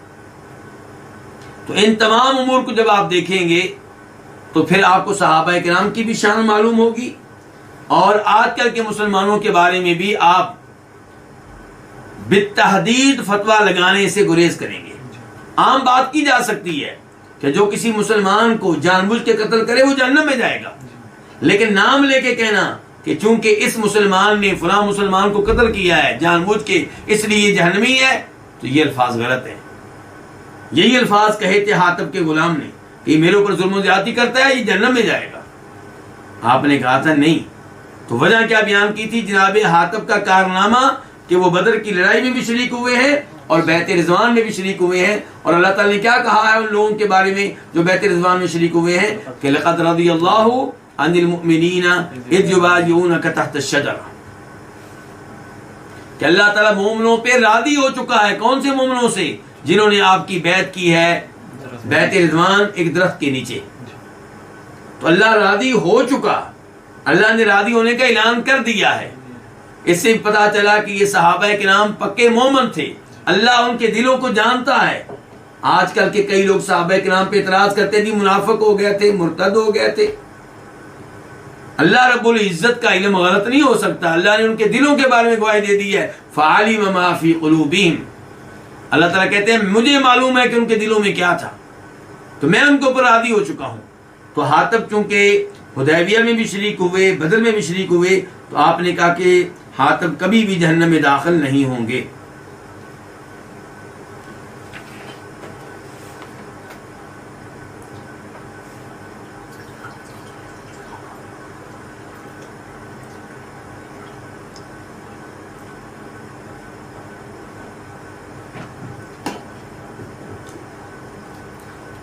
تو ان تمام امور کو جب آپ دیکھیں گے تو پھر آپ کو صحابہ کرام کی بھی شان معلوم ہوگی، اور آج کل کے مسلمانوں کے بارے میں بھی آپ بالتحدید فتویٰ لگانے سے گریز کریں گے۔ عام بات کی جا سکتی ہے کہ جو کسی مسلمان کو جان بوجھ کے قتل کرے وہ جہنم میں جائے گا، لیکن نام لے کے کہنا کہ چونکہ اس مسلمان نے فلاں مسلمان کو قتل کیا ہے جان بوجھ کے اس لیے یہ جہنمی ہے، تو یہ الفاظ غلط ہیں۔ یہی الفاظ کہے تھے حاتب کے غلام نے کہ یہ میرے اوپر ظلم و زیادتی کرتا ہے، یہ جہنم میں جائے گا۔ آپ نے کہا تھا نہیں، تو وجہ کیا بیان کی تھی؟ جناب حاتب کا کارنامہ کہ وہ بدر کی لڑائی میں بھی شریک ہوئے ہیں اور بیعت رضوان میں بھی شریک ہوئے ہیں، اور اللہ تعالیٰ نے کیا کہا ہے ان لوگوں کے بارے میں جو بیعت رضوان میں شریک ہوئے ہیں کہ لقد رضی اللہ عن المؤمنین اذ یبایعونک تحت الشجرہ، کہ اللہ تعالیٰ مومنوں پہ راضی ہو چکا ہے۔ کون سے مومنوں سے؟ جنہوں نے آپ کی بیعت کی ہے بیعت رضوان ایک درخت کے نیچے۔ تو اللہ راضی ہو چکا، اللہ نے راضی ہونے کا اعلان کر دیا ہے۔ اس سے پتا چلا کہ یہ صحابہ کرام پکے مومن تھے، اللہ ان کے دلوں کو جانتا ہے۔ آج کل کے کئی لوگ صحابہ کرام پہ اعتراض کرتے تھے منافق ہو گئے تھے، مرتد ہو گئے تھے۔ اللہ رب العزت کا علم غلط نہیں ہو سکتا، اللہ نے ان کے دلوں کے بارے میں گواہی دے دی ہے، فعلم ما فی قلوبہم۔ اللہ تعالیٰ کہتے ہیں مجھے معلوم ہے کہ ان کے دلوں میں کیا تھا، تو میں ان کے اوپر راضی ہو چکا ہوں۔ تو حاتب چونکہ حدیبیہ میں بھی شریک ہوئے، بدر میں بھی شریک ہوئے، تو آپ نے کہا کہ حاتب کبھی بھی جہنم میں داخل نہیں ہوں گے۔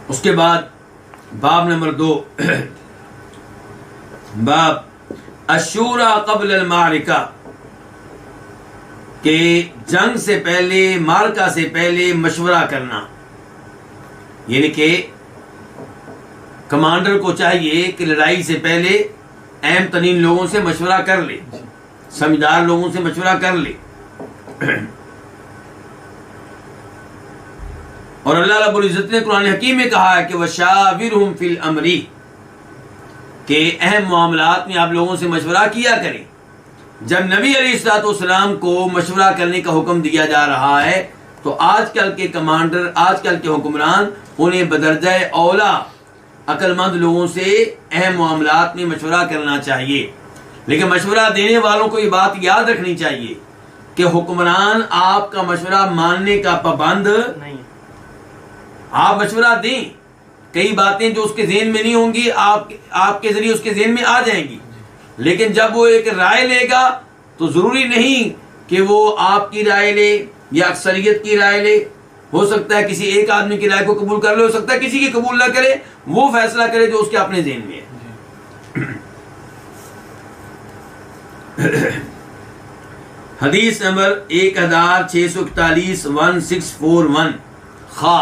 اس کے بعد باب نمبر 2، باب الشورى قبل المعرکہ، کہ جنگ سے پہلے، معرکہ سے پہلے مشورہ کرنا، یعنی کہ کمانڈر کو چاہیے کہ لڑائی سے پہلے اہم ترین لوگوں سے مشورہ کر لے، سمجھدار لوگوں سے مشورہ کر لے۔ اور اللہ رب العزت نے قرآن حکیم میں کہا ہے کہ وَشَاوِرْهُمْ فِي الْأَمْرِ، کہ اہم معاملات میں آپ لوگوں سے مشورہ کیا کریں۔ جب نبی علیہ الصلوۃ والسلام کو مشورہ کرنے کا حکم دیا جا رہا ہے تو آج کل کے کمانڈر، آج کل کے حکمران، انہیں بدرجہ اولا عقل مند لوگوں سے اہم معاملات میں مشورہ کرنا چاہیے۔ لیکن مشورہ دینے والوں کو یہ بات یاد رکھنی چاہیے کہ حکمران آپ کا مشورہ ماننے کا پابند نہیں۔ آپ مشورہ دیں، کئی باتیں جو اس کے ذہن میں نہیں ہوں گی آپ کے ذریعے اس کے ذہن میں آ جائیں گی، لیکن جب وہ ایک رائے لے گا تو ضروری نہیں کہ وہ آپ کی رائے لے یا اکثریت کی رائے لے. ہو سکتا ہے کسی ایک آدمی کی رائے کو قبول کر لے, ہو سکتا ہے کسی کی قبول نہ کرے, وہ فیصلہ کرے جو اس کے اپنے ذہن میں ہے. حدیث نمبر 1641 1641 خا.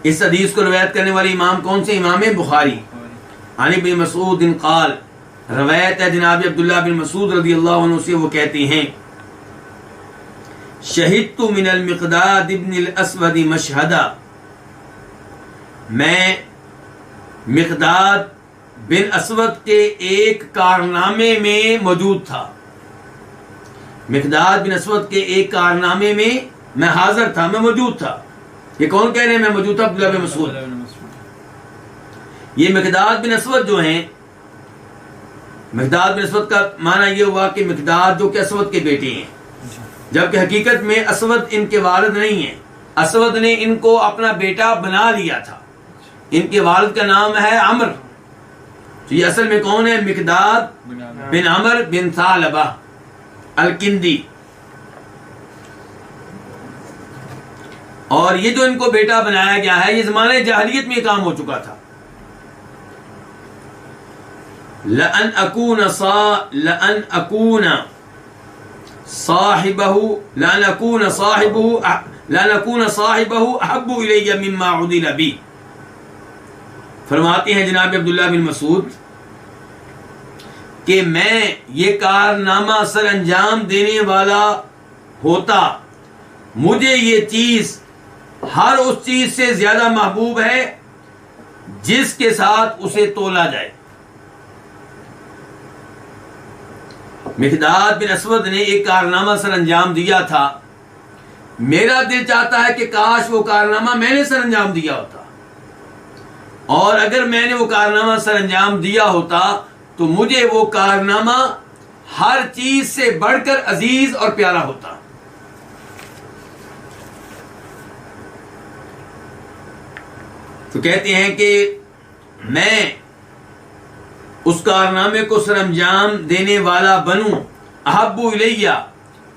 اس حدیث کو روایت کرنے والے امام کون سے؟ امام بخاری. عن ابن مسعود قال, روایت ہے جناب عبداللہ بن مسعود رضی اللہ عنہ سے, وہ کہتے ہیں شہدت من المقداد ابن الاسود مشہدا, میں مقداد بن اسود کے ایک کارنامے میں موجود تھا. مقداد بن اسود کے ایک کارنامے میں میں حاضر تھا, میں موجود تھا. یہ کون کہہ رہے ہیں میں موجود تھا؟ عبداللہ بن مسعود. یہ مقداد بن اسود جو ہیں, مقداد بن اسود کا معنی یہ ہوا کہ مقداد جو کہ اسود کے بیٹے ہیں, جبکہ حقیقت میں اسود ان کے والد نہیں ہیں. اسود نے ان کو اپنا بیٹا بنا لیا تھا. ان کے والد کا نام ہے عمر. تو یہ اصل میں کون ہے؟ مقداد بن عمر بن ثعلبہ الکندی. اور یہ جو ان کو بیٹا بنایا گیا ہے, یہ زمانے جاہلیت میں کام ہو چکا تھا. لَأَنْ أَكُونَ صَاحِبَهُ أَحَبُّ إِلَيَّ مِمَّا عُدِلَ بِي. فرماتے ہیں جناب عبداللہ بن مسعود کہ میں یہ کارنامہ سر انجام دینے والا ہوتا, مجھے یہ چیز ہر اس چیز سے زیادہ محبوب ہے جس کے ساتھ اسے تولا جائے. مقداد بن اسود نے ایک کارنامہ سر انجام دیا تھا. میرا دل چاہتا ہے کہ کاش وہ کارنامہ میں نے سر انجام دیا ہوتا, اور اگر میں نے وہ کارنامہ سر انجام دیا ہوتا تو مجھے وہ کارنامہ ہر چیز سے بڑھ کر عزیز اور پیارا ہوتا. تو کہتے ہیں کہ میں اس کارنامے کو سر انجام دینے والا بنوں. احب الیہ,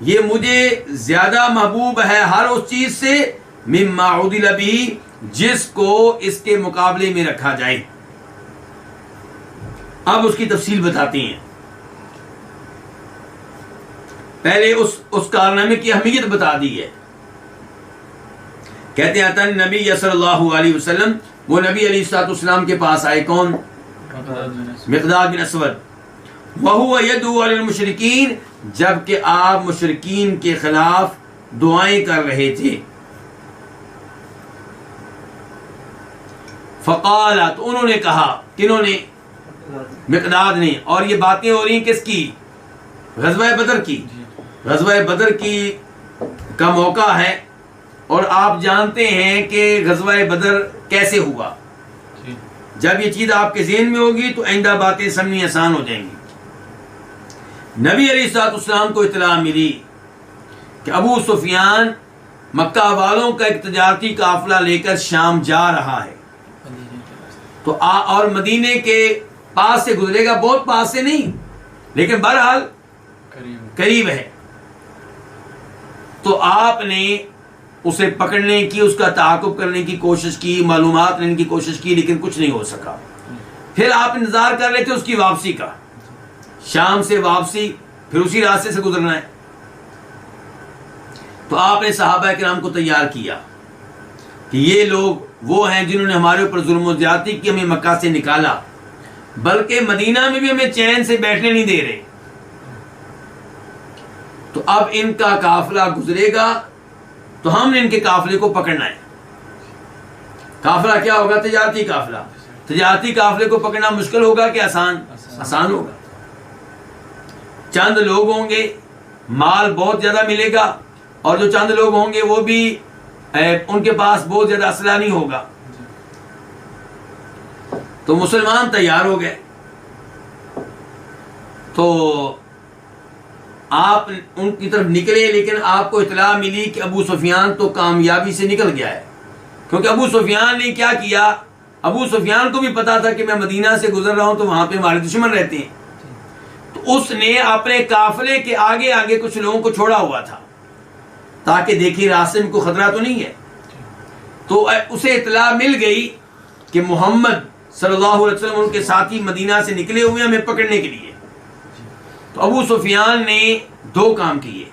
یہ مجھے زیادہ محبوب ہے ہر اس چیز سے, مما عدل بہ, جس کو اس کے مقابلے میں رکھا جائے. اب اس کی تفصیل بتاتے ہیں. پہلے اس کارنامے کی اہمیت بتا دی ہے. کہتے ہیں تن نبی صلی اللہ علیہ وسلم, وہ نبی علیہ الصلوۃ والسلام کے پاس آئے. کون؟ مقداد بن اسود. وَهُوَ يَدْعُو عَلَى الْمُشْرِكِينَ, جبکہ آپ مشرکین کے خلاف دعائیں کر رہے تھے. فقال, تو انہوں نے کہا, کنہوں نے؟ مقداد نے. اور یہ باتیں ہو رہی ہیں کس کی؟ غزوہ بدر کی. غزوہ بدر کی کا موقع ہے, اور آپ جانتے ہیں کہ غزوہ بدر کیسے ہوا. جب یہ چیز آپ کے ذہن میں ہوگی تو آئندہ باتیں سمجھنی آسان ہو جائیں گی. نبی علیہ الصلوۃ والسلام کو اطلاع ملی کہ ابو سفیان مکہ والوں کا ایک تجارتی قافلہ لے کر شام جا رہا ہے. تو اور مدینے کے پاس سے گزرے گا, بہت پاس سے نہیں لیکن بہرحال قریب ہے. تو آپ نے اسے پکڑنے کی, اس کا تعاقب کرنے کی کوشش کی, معلومات لینے کی کوشش کی, لیکن کچھ نہیں ہو سکا. پھر آپ انتظار کر رہے تھے اس کی واپسی کا. شام سے واپسی, پھر اسی راستے سے گزرنا ہے. تو آپ نے صحابہ کرام کو تیار کیا کہ یہ لوگ وہ ہیں جنہوں نے ہمارے اوپر ظلم و زیادتی کی, ہمیں مکہ سے نکالا, بلکہ مدینہ میں بھی ہمیں چین سے بیٹھنے نہیں دے رہے. تو اب ان کا قافلہ گزرے گا تو ہم نے ان کے قافلے کو پکڑنا ہے. قافلہ کیا ہوگا؟ تجارتی قافلہ. تجارتی قافلے کو پکڑنا مشکل ہوگا کہ آسان؟ آسان ہوگا. چند لوگ ہوں گے, مال بہت زیادہ ملے گا, اور جو چند لوگ ہوں گے وہ بھی ان کے پاس بہت زیادہ اسلحہ نہیں ہوگا. تو مسلمان تیار ہو گئے. تو آپ ان کی طرف نکلے, لیکن آپ کو اطلاع ملی کہ ابو سفیان تو کامیابی سے نکل گیا ہے. کیونکہ ابو سفیان نے کیا کیا, ابو سفیان کو بھی پتا تھا کہ میں مدینہ سے گزر رہا ہوں تو وہاں پہ ہمارے دشمن رہتے ہیں. تو اس نے اپنے قافلے کے آگے آگے کچھ لوگوں کو چھوڑا ہوا تھا تاکہ دیکھیں راستے میں کوئی خطرہ تو نہیں ہے. تو اسے اطلاع مل گئی کہ محمد صلی اللہ علیہ وسلم ان کے ساتھی مدینہ سے نکلے ہوئے ہیں ہمیں پکڑنے کے لیے. تو ابو سفیان نے دو کام کیے.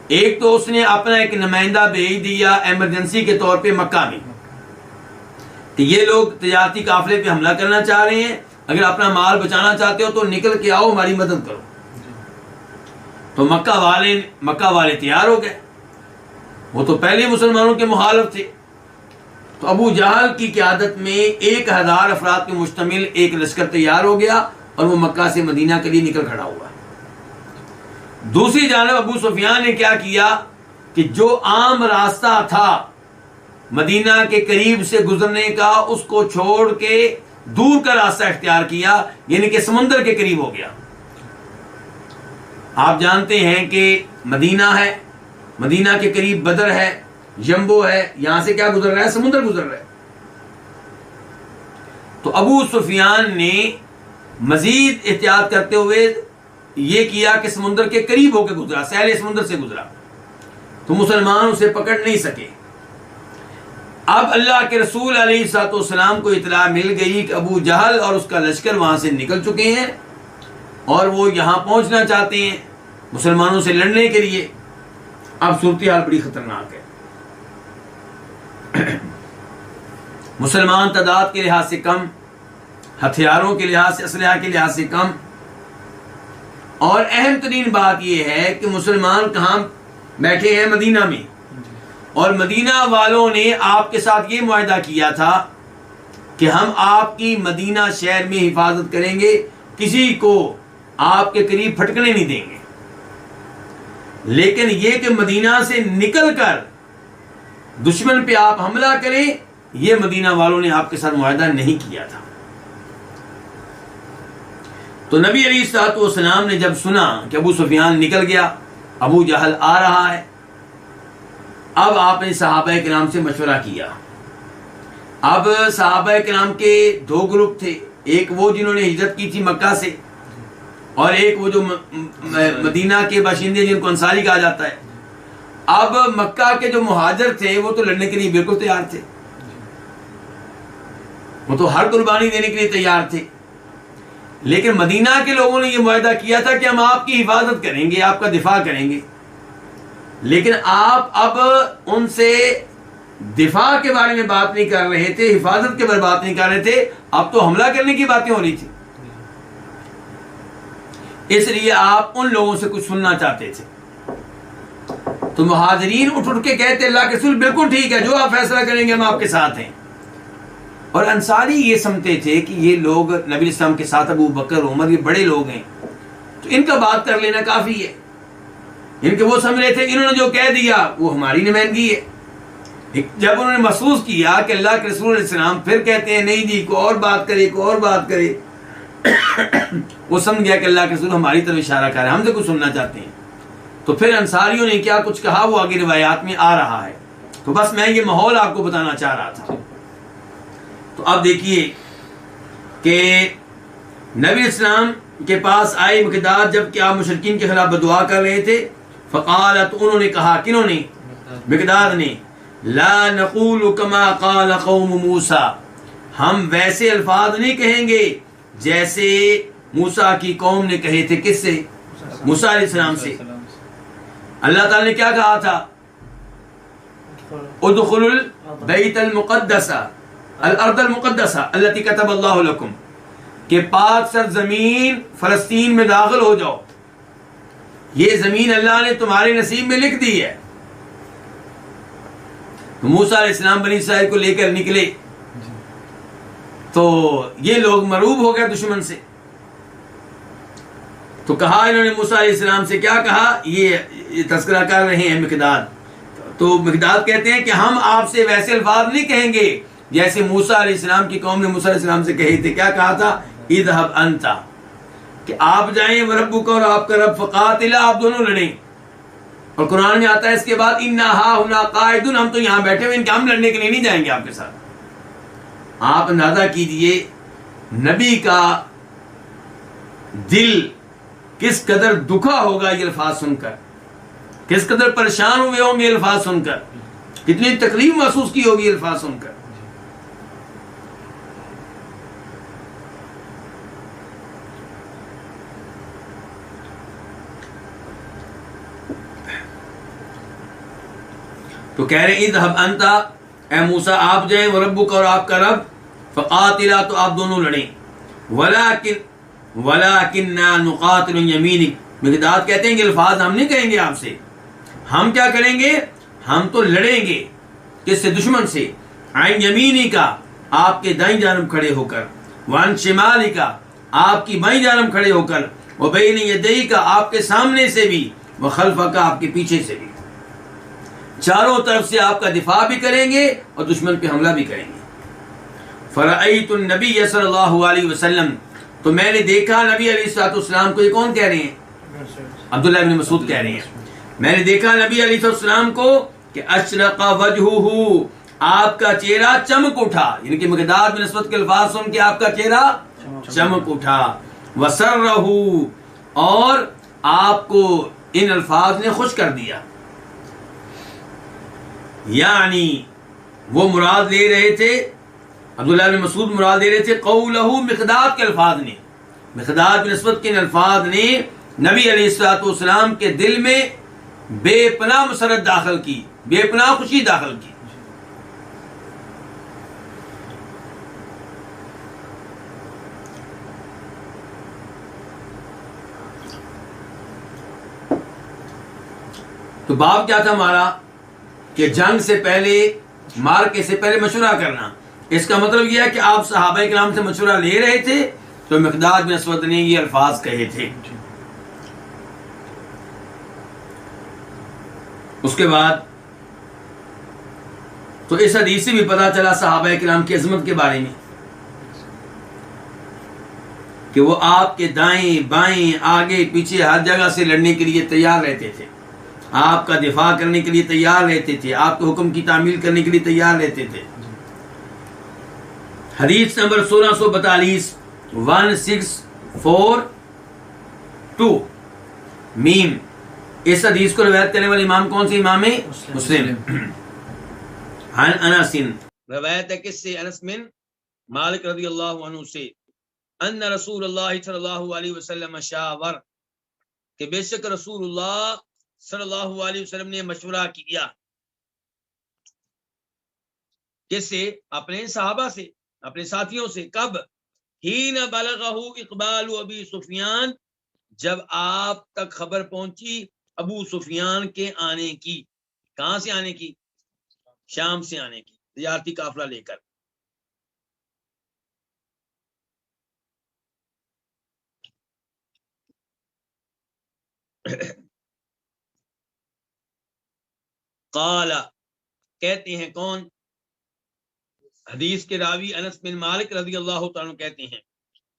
ایک تو اس نے اپنا ایک نمائندہ بھیج دیا ایمرجنسی کے طور پہ مکہ میں کہ یہ لوگ تجارتی قافلے پہ حملہ کرنا چاہ رہے ہیں, اگر اپنا مال بچانا چاہتے ہو تو نکل کے آؤ, ہماری مدد کرو. تو مکہ والے تیار ہو گئے, وہ تو پہلے مسلمانوں کے مخالف تھے. تو ابو جہل کی قیادت میں 1000 افراد کے مشتمل ایک لشکر تیار ہو گیا اور وہ مکہ سے مدینہ کے لیے نکل کھڑا ہوا. دوسری جانب ابو سفیان نے کیا کیا کہ جو عام راستہ تھا مدینہ کے قریب سے گزرنے کا, اس کو چھوڑ کے دور کا راستہ اختیار کیا, یعنی کہ سمندر کے قریب ہو گیا. آپ جانتے ہیں کہ مدینہ ہے, مدینہ کے قریب بدر ہے, جمبو ہے, یہاں سے کیا گزر رہا ہے, سمندر گزر رہا ہے. تو ابو سفیان نے مزید احتیاط کرتے ہوئے یہ کیا کہ سمندر کے قریب ہو کے گزرا, ساحل سمندر سے گزرا, تو مسلمان اسے پکڑ نہیں سکے. اب اللہ کے رسول علیہ الصلوۃ والسلام کو اطلاع مل گئی کہ ابو جہل اور اس کا لشکر وہاں سے نکل چکے ہیں اور وہ یہاں پہنچنا چاہتے ہیں مسلمانوں سے لڑنے کے لیے. اب صورتحال بڑی خطرناک ہے. مسلمان تعداد کے لحاظ سے کم, ہتھیاروں کے لحاظ سے, اسلحہ کے لحاظ سے کم, اور اہم ترین بات یہ ہے کہ مسلمان کہاں بیٹھے ہیں, مدینہ میں. اور مدینہ والوں نے آپ کے ساتھ یہ معاہدہ کیا تھا کہ ہم آپ کی مدینہ شہر میں حفاظت کریں گے, کسی کو آپ کے قریب پھٹکنے نہیں دیں گے. لیکن یہ کہ مدینہ سے نکل کر دشمن پہ آپ حملہ کریں, یہ مدینہ والوں نے آپ کے ساتھ معاہدہ نہیں کیا تھا. تو نبی علیہ الصلوۃ والسلام نے جب سنا کہ ابو سفیان نکل گیا, ابو جہل آ رہا ہے, اب آپ نے صحابہ کرام سے مشورہ کیا. اب صحابہ کرام کے دو گروپ تھے, ایک وہ جنہوں نے ہجرت کی تھی مکہ سے, اور ایک وہ جو مدینہ کے باشندے جن کو انصاری کہا جاتا ہے. اب مکہ کے جو مہاجر تھے وہ تو لڑنے کے لیے بالکل تیار تھے, وہ تو ہر قربانی دینے کے لیے تیار تھے. لیکن مدینہ کے لوگوں نے یہ معاہدہ کیا تھا کہ ہم آپ کی حفاظت کریں گے, آپ کا دفاع کریں گے. لیکن آپ اب ان سے دفاع کے بارے میں بات نہیں کر رہے تھے, حفاظت کے بارے میں بات نہیں کر رہے تھے, اب تو حملہ کرنے کی باتیں ہو رہی تھی. اس لیے آپ ان لوگوں سے کچھ سننا چاہتے تھے. تو مہاجرین اٹھ کے کہتے اللہ کے رسول بالکل ٹھیک ہے, جو آپ فیصلہ کریں گے ہم آپ کے ساتھ ہیں. اور انصاری یہ سمجھتے تھے کہ یہ لوگ نبی علیہ السلام کے ساتھ ابو بکر عمر یہ بڑے لوگ ہیں, تو ان کا بات کر لینا کافی ہے. ان کے وہ سمجھ رہے تھے انہوں نے جو کہہ دیا وہ ہماری نمائندگی ہے. جب انہوں نے محسوس کیا کہ اللہ کے رسول علیہ السلام پھر کہتے ہیں نہیں جی کوئی اور بات کرے, کوئی اور بات کرے, وہ سمجھ گیا کہ اللہ کے رسول ہماری طرف اشارہ کر رہے ہیں, ہم سے کچھ سننا چاہتے ہیں. تو پھر انصاریوں نے کیا کچھ کہا وہ آگے روایات میں آ رہا ہے. تو بس میں یہ ماحول آپ کو بتانا چاہ رہا تھا. تو اب دیکھیے کہ نبی اسلام کے پاس آئے مقداد جب کہ آپ مشرکین کے خلاف بدعا کر رہے تھے. فقالت, انہوں نے کہا, کنہوں نے, مقداد نے, لا نقول کما قال قوم موسیٰ, ہم ویسے الفاظ نہیں کہیں گے جیسے موسیٰ کی قوم نے کہے تھے. کس سے؟ موسیٰ علیہ السلام سے. اللہ تعالی نے کیا کہا تھا؟ ادخلوا البیت المقدس الارض المقدسہ التي كتب اللہ لکم, کہ پاک سرزمین فلسطین میں داخل ہو جاؤ, یہ زمین اللہ نے تمہارے نصیب میں لکھ دی ہے. تو موسیٰ علیہ السلام بنی اسرائیل کو لے کر نکلے تو یہ لوگ مرعوب ہو گئے دشمن سے. تو کہا انہوں نے موسیٰ علیہ السلام سے, کیا کہا, یہ تذکرہ کر رہے ہیں مقداد. تو مقداد کہتے ہیں کہ ہم آپ سے ویسے الفاظ نہیں کہیں گے جیسے موسیٰ علیہ السلام کی قوم نے موسیٰ علیہ السلام سے کہے تھے. کیا کہا تھا؟ اذهب انت, کہ آپ جائیں, وربک, اور آپ کا رب, فقاتلا, آپ دونوں لڑیں. اور قرآن میں آتا ہے اس کے بعد انا ہاہنا قاعدون, ہم تو یہاں بیٹھے ہوئے, ان کے ہم لڑنے کے لیے نہیں جائیں گے آپ کے ساتھ. آپ اندازہ کیجئے نبی کا دل کس قدر دکھا ہوگا یہ الفاظ سن کر، کس قدر پریشان ہوئے ہوں گے الفاظ سن کر، کتنی تکلیف محسوس کی ہوگی الفاظ سن کر. تو کہہ رہے ہیں اذهب انت، اے موسیٰ آپ جائیں، وربک اور آپ کا رب، فقاتلا تو آپ دونوں لڑیں، ولکننا نقاتل یمینک. مقداد کہتے ہیں کہ الفاظ ہم نہیں کہیں گے آپ سے، ہم کیا کریں گے، ہم تو لڑیں گے. کس سے؟ دشمن سے. عن یمینی کا، آپ کے دائیں جانب کھڑے ہو کر، وعن شمالی کا، آپ کی بائیں جانب کھڑے ہو کر، وبین یدی کا، آپ کے سامنے سے بھی، وخلف کا، آپ کے پیچھے سے بھی. چاروں طرف سے آپ کا دفاع بھی کریں گے اور دشمن پہ حملہ بھی کریں گے. فرأیت النبی صلی اللہ علیہ وسلم، تو میں نے دیکھا نبی علیہ الصلوۃ والسلام کو. یہ کون کہہ رہے ہیں؟ عبداللہ بن مسعود کہہ رہے ہیں. میں نے دیکھا نبی علیہ السلام کو کہ اشرق وجہہ، آپ کا چہرہ چمک اٹھا، یعنی کہ مقداد بن اسود کے الفاظ سن کے آپ کا چہرہ چمک اٹھا. وسرہ، اور آپ کو ان الفاظ نے خوش کر دیا. یعنی وہ مراد لے رہے تھے، عبداللہ بن مسعود مراد لے رہے تھے قولہ، مقداد کے الفاظ نے، مقداد بن اسود کے الفاظ نے نبی علیہ الصلوۃ والسلام کے دل میں بے پناہ مسرت داخل کی، بے پناہ خوشی داخل کی. تو باب کیا تھا ہمارا کہ جنگ سے پہلے، مارکے سے پہلے مشورہ کرنا. اس کا مطلب یہ ہے کہ آپ صحابہ کرام سے مشورہ لے رہے تھے تو مقداد بن اسود نے یہ الفاظ کہے تھے. اس کے بعد تو اس حدیث سے بھی پتہ چلا صحابہ کرام کی عظمت کے بارے میں کہ وہ آپ کے دائیں بائیں آگے پیچھے ہر جگہ سے لڑنے کے لیے تیار رہتے تھے، آپ کا دفاع کرنے کے لیے تیار رہتے تھے، آپ کے حکم کی تعمیل کرنے کے لیے تیار رہتے تھے. حدیث نمبر 1642 1642 میم. اس حدیث کو روایت کرنے والے امام کون سے امام ہیں؟ مسلم. عن انس، روایت ہے کس سے؟ انس بن مالک رضی اللہ عنہ سے، ان رسول اللہ صلی اللہ علیہ وسلم شاور، کہ بے شک رسول اللہ صلی اللہ علیہ وسلم نے مشورہ کیا. کس سے؟ اپنے صحابہ سے، اپنے ساتھیوں سے. کب؟ حین بلغہ اقبال ابی سفیان، جب آپ تک خبر پہنچی ابو سفیان کے آنے کی. کہاں سے آنے کی؟ شام سے آنے کی، تجارتی قافلہ لے کر. قال، کہتے ہیں کون؟ حدیث کے راوی انس بن مالک رضی اللہ تعالیٰ کہتے ہیں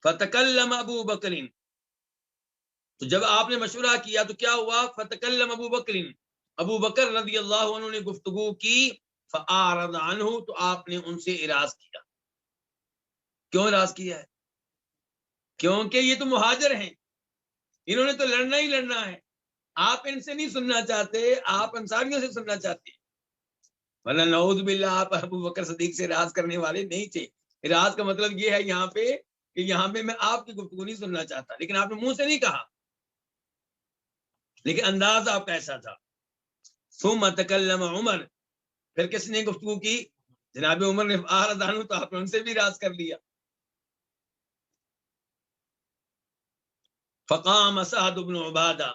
فتکلم ابو بکر، تو جب آپ نے مشورہ کیا تو کیا ہوا؟ فتکلم ابو بکر، ابو بکر رضی اللہ عنہ نے گفتگو کی. فاعرض عنہ، تو آپ نے ان سے اعراض کیا. کیوں اعراض کیا ہے؟ کیونکہ یہ تو مہاجر ہیں، انہوں نے تو لڑنا ہی لڑنا ہے. آپ ان سے نہیں سننا چاہتے، آپ انصاریوں سے سننا چاہتے ہیں. ورنہ نعوذ باللہ آپ ابو بکر صدیق سے اعراض کرنے والے نہیں تھے. اعراض کا مطلب یہ ہے یہاں پہ کہ یہاں پہ میں آپ کی گفتگو نہیں سننا چاہتا، لیکن آپ نے منہ سے نہیں کہا، لیکن انداز آپ کا ایسا تھا. ثم تکلم عمر، پھر کس نے گفتگو کی؟ جناب عمر نے. فاعرض عنہ، تو آپ نے ان سے بھی اعراض کر لیا. فقام سعد بن عبادہ،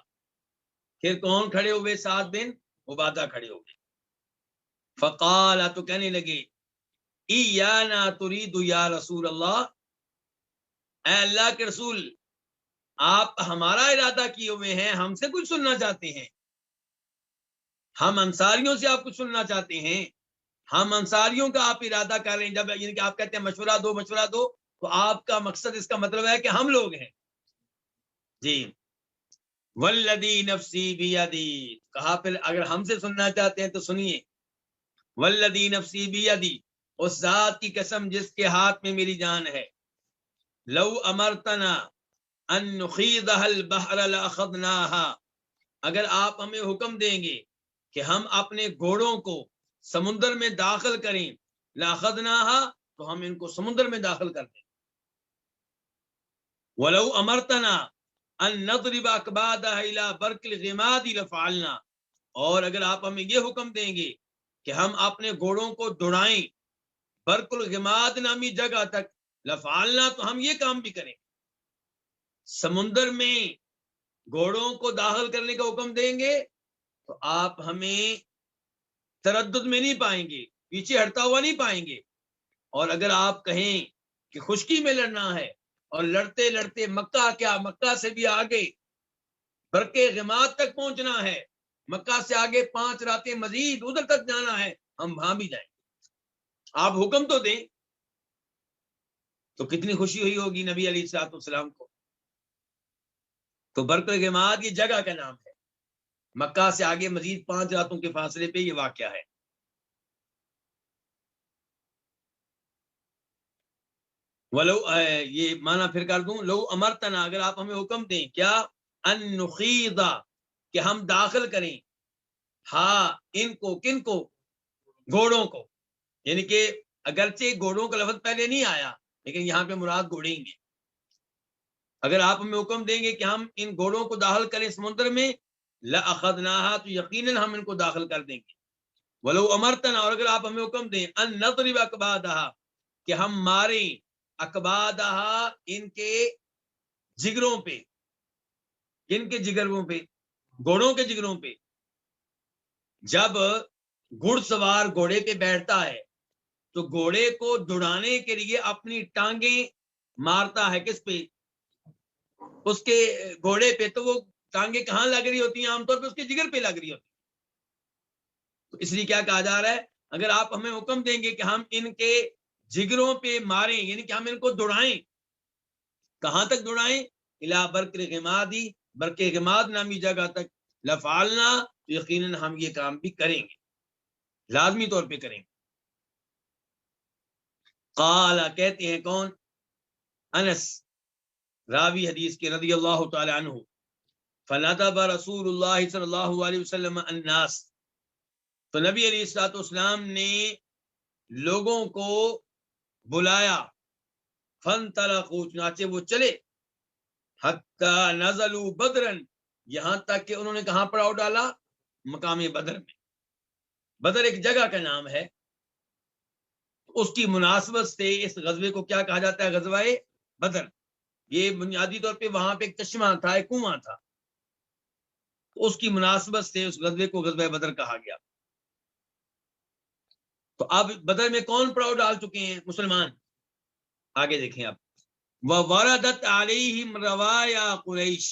پھر کون کھڑے ہوئے؟ سعد بن عبادہ کھڑے ہو گئے. فقال، تو کہنے لگے ایانا ترید یا رسول اللہ، اے اللہ کے رسول، آپ ہمارا ارادہ کیے ہوئے ہیں، ہم سے کچھ سننا چاہتے ہیں. ہم انصاریوں سے آپ کچھ سننا چاہتے ہیں، ہم انصاریوں کا آپ ارادہ کر رہے ہیں. جب یعنی کہ آپ کہتے ہیں مشورہ دو مشورہ دو، تو آپ کا مقصد اس کا مطلب ہے کہ ہم لوگ ہیں. جی. والذی نفسی بیدی، کہا پھر اگر ہم سے سننا چاہتے ہیں تو سنیے. والذی نفسی بیدی، اس ذات کی قسم جس کے ہاتھ میں میری جان ہے. لو امرتنا، ان نخیضها البحر لاخذناها، اگر آپ ہمیں حکم دیں گے کہ ہم اپنے گھوڑوں کو سمندر میں داخل کریں، لاخذناها تو ہم ان کو سمندر میں داخل کر دیں. ولو امرتنا ان نضرب اکبادها الى برق الغماد لفعلنا، اور اگر آپ ہمیں یہ حکم دیں گے کہ ہم اپنے گھوڑوں کو دوڑائیں برق الغماد نامی جگہ تک، لفعلنا تو ہم یہ کام بھی کریں. سمندر میں گھوڑوں کو داخل کرنے کا حکم دیں گے تو آپ ہمیں تردد میں نہیں پائیں گے، پیچھے ہٹتا ہوا نہیں پائیں گے. اور اگر آپ کہیں کہ خشکی میں لڑنا ہے اور لڑتے لڑتے مکہ، کیا مکہ سے بھی آگے برق غماد تک پہنچنا ہے، مکہ سے آگے 5 راتیں مزید ادھر تک جانا ہے، ہم وہاں بھی جائیں. آپ حکم تو دیں. تو کتنی خوشی ہوئی ہوگی نبی علیہ الصلوۃ والسلام کو. تو برق غماد یہ جگہ کا نام ہے، مکہ سے آگے مزید 5 راتوں کے فاصلے پہ یہ واقعہ ہے. ولو یہ معنی پھر کر دوں، لو امرتنا اگر آپ ہمیں حکم دیں، کیا ان نخیض کہ ہم داخل کریں، ہاں ان کو، کن کو، گھوڑوں کو. یعنی کہ اگرچہ گھوڑوں کا لفظ پہلے نہیں آیا لیکن یہاں پہ مراد گھوڑے ہی ہیں. اگر آپ ہمیں حکم دیں گے کہ ہم ان گھوڑوں کو داخل کریں سمندر میں، لأخذناها تو یقیناً ہم ان کو داخل کر دیں گے. ولو امرتنا اور اگر آپ ہمیں حکم دیں، ان نضرب اکبادها کہ ہم ماریں اکبادها ان کے جگروں پہ. کن کے جگروں پہ؟ گھوڑوں کے جگروں پہ. جب گھڑ سوار گھوڑے پہ بیٹھتا ہے تو گھوڑے کو دوڑانے کے لیے اپنی ٹانگیں مارتا ہے. کس پہ؟ اس کے گھوڑے پہ. تو وہ ٹانگیں کہاں لگ رہی ہوتی ہیں؟ عام طور پہ اس کے جگر پہ لگ رہی ہوتی ہیں. تو اس لیے کیا کہا جا رہا ہے، اگر آپ ہمیں حکم دیں گے کہ ہم ان کے جگروں پہ ماریں، یعنی کہ ہم ان کو دوڑائیں. کہاں تک دوڑائیں؟ الی برق الغماد، برق غماد نامی جگہ تک. لفعلنا یقیناً ہم یہ کام بھی کریں گے، لازمی طور پہ کریں گے. قال کہتے ہیں کون؟ انس راوی حدیث کے رضی اللہ تعالی عنہ. فندب رسول اللہ صلی اللہ علیہ وسلم الناس، تو نبی علیہ الصلوۃ والسلام نے لوگوں کو بلایا. فانطلقوا چنانچہ وہ چلے. حتی نزلوا بدرن، یہاں تک کہ انہوں نے کہاں پڑاؤ ڈالا؟ مقام بدر میں. بدر ایک جگہ کا نام ہے. اس کی مناسبت سے اس غزوے کو کیا کہا جاتا ہے؟ غزوہ بدر. یہ بنیادی طور پہ وہاں پہ ایک چشمہ تھا، ایک کنواں تھا، اس کی مناسبت سے اس غزوے کو غزوہ بدر کہا گیا. تو اب بدر میں کون پڑاؤ ڈال چکے ہیں؟ مسلمان. آگے دیکھیں اب. وَوَرَدَتْ عَلَيْهِمْ رَوَايَا قُرَيْشٍ،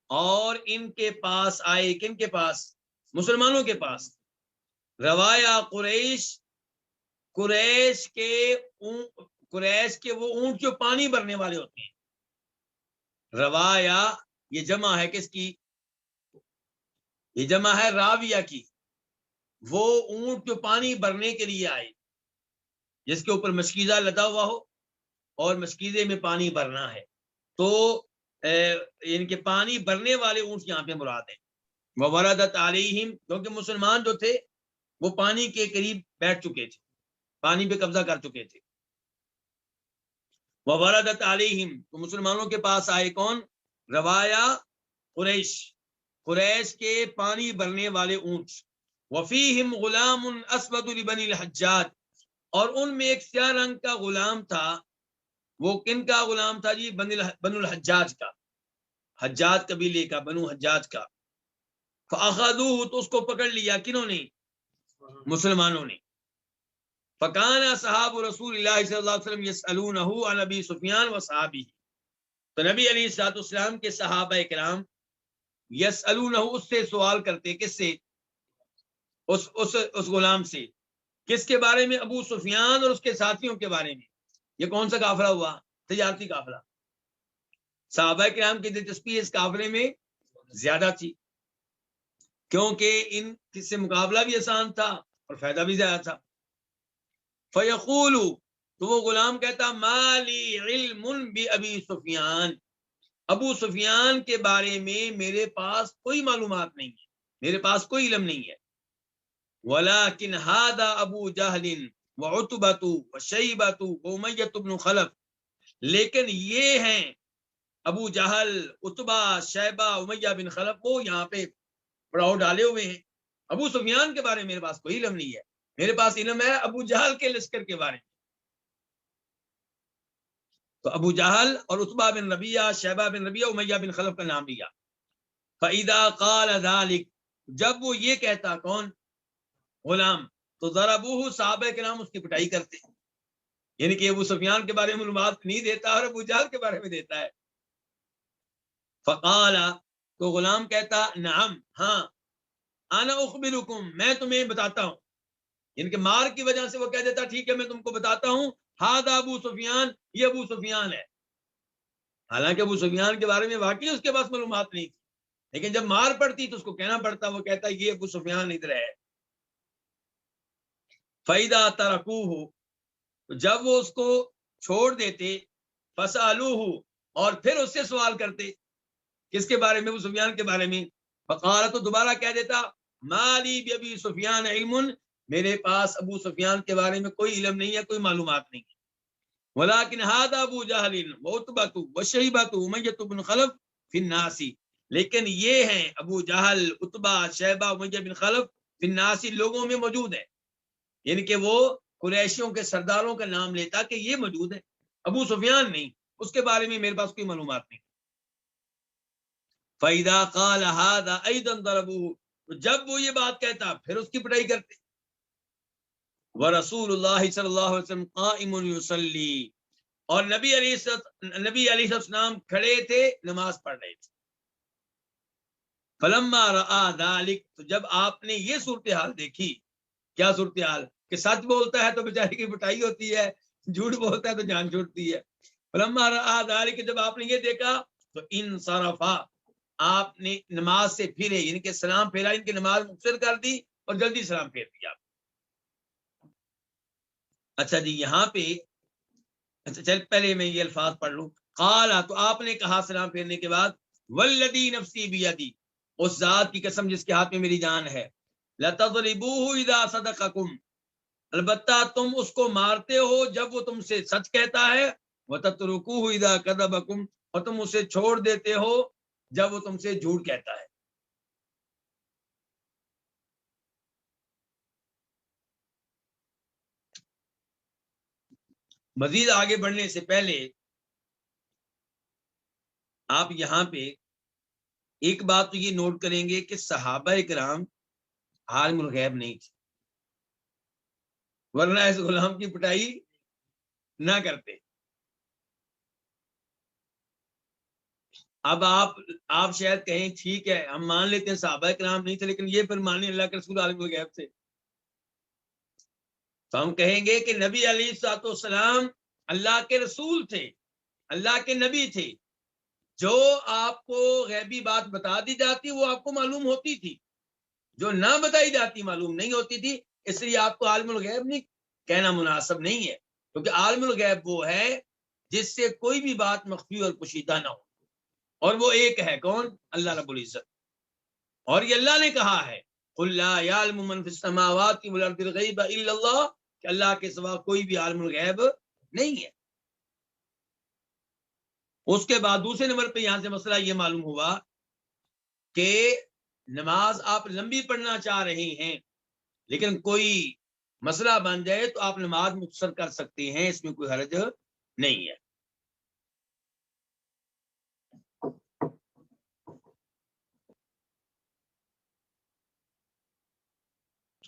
اور ان کے پاس آئے، کن کے پاس؟ مسلمانوں کے پاس. روایا قریش، قریش کے وہ اونٹ جو پانی بھرنے والے ہوتے ہیں. روایا یہ جمع ہے کس کی؟ یہ جمع ہے راویہ کی. وہ اونٹ جو پانی بھرنے کے لیے آئے، جس کے اوپر مشکیزہ لدا ہوا ہو اور مشکیزے میں پانی بھرنا ہے. تو ان کے پانی بھرنے والے اونٹ یہاں پہ مراد ہیں. وَوَرَدَتْ عَلَيْهِمْ، کیونکہ مسلمان جو تھے وہ پانی کے قریب بیٹھ چکے تھے، پانی پہ قبضہ کر چکے تھے. وَوَرَدَتْ عَلَيْهِمْ، تو مسلمانوں کے پاس آئے کون؟ روایا قریش، قریش کے پانی بھرنے والے اونٹ. وَفِيهِمْ غُلَامٌ أَسْوَدُ لِبَنِي الْحَجَّاجِ، اور ان میں ایک سیاہ رنگ کا غلام تھا. وہ کن کا غلام تھا جی؟ بنو الحجاج کا، حجاج قبیلے کا، بنو حجاج کا. فَأَخَذُوهُ، تو اس کو پکڑ لیا. کنہوں نے؟ مسلمانوں نے. فَكَانَ أَصْحَابُ رسول اللہ صلی اللہ علیہ وسلم يَسْأَلُونَهُ عَنْ أَبِي سفیان وَصَحَابِهِ، تو نبی علیہ الصلوۃ والسلام کے صحابہ کرام یسألونہ، اس سے سوال کرتے. کس سے؟ اس غلام سے. کس کے بارے میں؟ ابو سفیان اور اس کے ساتھیوں کے بارے میں. یہ کون سا قافلہ ہوا؟ تجارتی قافلہ. صحابہ کرام کی دلچسپی اس قافلے میں زیادہ تھی کیونکہ ان سے مقابلہ بھی آسان تھا اور فائدہ بھی زیادہ تھا. فیقول، تو وہ غلام کہتا مالی علم بی سفیان، ابو سفیان کے بارے میں میرے پاس کوئی معلومات نہیں ہے، میرے پاس کوئی علم نہیں ہے. ولیکن ھذا ابو جہل وعتبۃ وشیبۃ وامیۃ بن خلف، لیکن یہ ہیں ابو جہل، عتبہ، شیبہ، امیہ بن خلف، وہ یہاں پہ پڑاؤ ڈالے ہوئے ہیں. ابو سفیان کے بارے میں میرے پاس کوئی علم نہیں ہے، میرے پاس علم ہے ابو جہل کے لشکر کے بارے میں. تو ابو جہل اور عتبہ بن ربیعہ، شیبہ بن ربیعہ، امیہ بن خلف کا نام لیا. فَإِذَا قَالَ ذَلِكَ، جب وہ یہ کہتا، کون؟ غلام، تو ضربوہ، صحابہ کرام اس کی پٹائی کرتے، یعنی کہ ابو سفیان کے بارے میں معلومات نہیں دیتا اور ابو جہل کے بارے میں دیتا ہے. فقال، تو غلام کہتا نعم، ہاں، انا اخبرکم، میں تمہیں بتاتا ہوں، یعنی کہ مار کی وجہ سے وہ کہہ دیتا ٹھیک ہے میں تم کو بتاتا ہوں، ھذا ابو سفیان، یہ ابو سفیان ہے. حالانکہ ابو سفیان کے بارے میں واقعی اس کے پاس معلومات نہیں تھی، لیکن جب مار پڑتی تو اس کو کہنا پڑتا، وہ کہتا یہ ابو سفیان ادھر ہے. فَإِذَا تَرَكُوهُ، جب وہ اس کو چھوڑ دیتے، فَسَأَلُوهُ، اور پھر اس سے سوال کرتے، کس کے بارے میں؟ ابو سفیان کے بارے میں. فقال، تو دوبارہ کہہ دیتا مالی بی سفیان علم، میرے پاس ابو سفیان کے بارے میں کوئی علم نہیں ہے، کوئی معلومات نہیں ہے. ولیکن ھذا ابو جہل وعتبۃ وشیبۃ امیۃ بن خلف فی الناس، لیکن یہ ہیں ابو جہل، عتبہ، شیبہ، امیہ بن خلف فی الناس، لوگوں میں موجود ہے، یعنی کہ وہ قریشیوں کے سرداروں کا نام لیتا کہ یہ موجود ہے، ابو سفیان نہیں، اس کے بارے میں میرے پاس کوئی معلومات نہیں. فَإِذَا قَالَ هَذَا أَيْضًا ضَرَبُوهُ، جب وہ یہ بات کہتا پھر اس کی پٹائی کرتے. وَرَسُولُ اللَّهِ صلی اللہ علیہ وسلم قَائِمٌ يُصَلِّي، اور نبی علیہ السلام کھڑے تھے، نماز پڑھ رہے تھے. فَلَمَّا رَآ ذَلِكَ، تو جب آپ نے یہ صورتحال دیکھی، کیا صورتحال؟ کہ سچ بولتا ہے تو بیچارے کی پٹائی ہوتی ہے، جھوٹ بولتا ہے تو جان چھوٹتی ہے. فَلَمَّا رَآ ذَلِكَ، جب آپ نے یہ دیکھا تو انصرفا، آپ نے نماز سے پھرے، یعنی کہ سلام پھیرا، ان کی نماز مختصر کر دی اور جلدی سلام پھیر دیا. اچھا جی، یہاں پہ اچھا چل پہلے میں یہ الفاظ پڑھ لوں. قال، تو آپ نے کہا سلام پھیرنے کے بعد، والذی نفسی بیدی، اس ذات کی قسم جس کے ہاتھ میں میری جان ہے، لتضربوہ اذا صدقکم، البتہ تم اس کو مارتے ہو جب وہ تم سے سچ کہتا ہے، وتترکوہ اذا کذبکم، اور تم اسے چھوڑ دیتے ہو جب وہ تم سے جھوٹ کہتا ہے. مزید آگے بڑھنے سے پہلے آپ یہاں پہ ایک بات تو یہ نوٹ کریں گے کہ صحابہ کرام عالم الغیب نہیں تھے، ورنہ اس غلام کی پٹائی نہ کرتے. اب آپ شاید کہیں ٹھیک ہے ہم مان لیتے ہیں صحابہ کرام نہیں تھے، لیکن یہ پھر مانے اللہ کے رسول عالم الغیب تھے. تو ہم کہیں گے کہ نبی علیہ الصلوۃ والسلام اللہ کے رسول تھے، اللہ کے نبی تھے. جو آپ کو غیبی بات بتا دی جاتی وہ آپ کو معلوم ہوتی تھی، جو نہ بتائی جاتی معلوم نہیں ہوتی تھی. اس لیے آپ کو عالم الغیب نہیں کہنا مناسب نہیں ہے، کیونکہ عالم الغیب وہ ہے جس سے کوئی بھی بات مخفی اور پوشیدہ نہ ہو، اور وہ ایک ہے، کون؟ اللہ رب العزت. اور یہ اللہ نے کہا ہے قل لا يعلم من في السماوات والارض الغیب الا اللہ، کہ اللہ کے سوا کوئی بھی عالم الغیب نہیں ہے. اس کے بعد دوسرے نمبر پہ یہاں سے مسئلہ یہ معلوم ہوا کہ نماز آپ لمبی پڑھنا چاہ رہے ہیں، لیکن کوئی مسئلہ بن جائے تو آپ نماز مختصر کر سکتے ہیں، اس میں کوئی حرج نہیں ہے.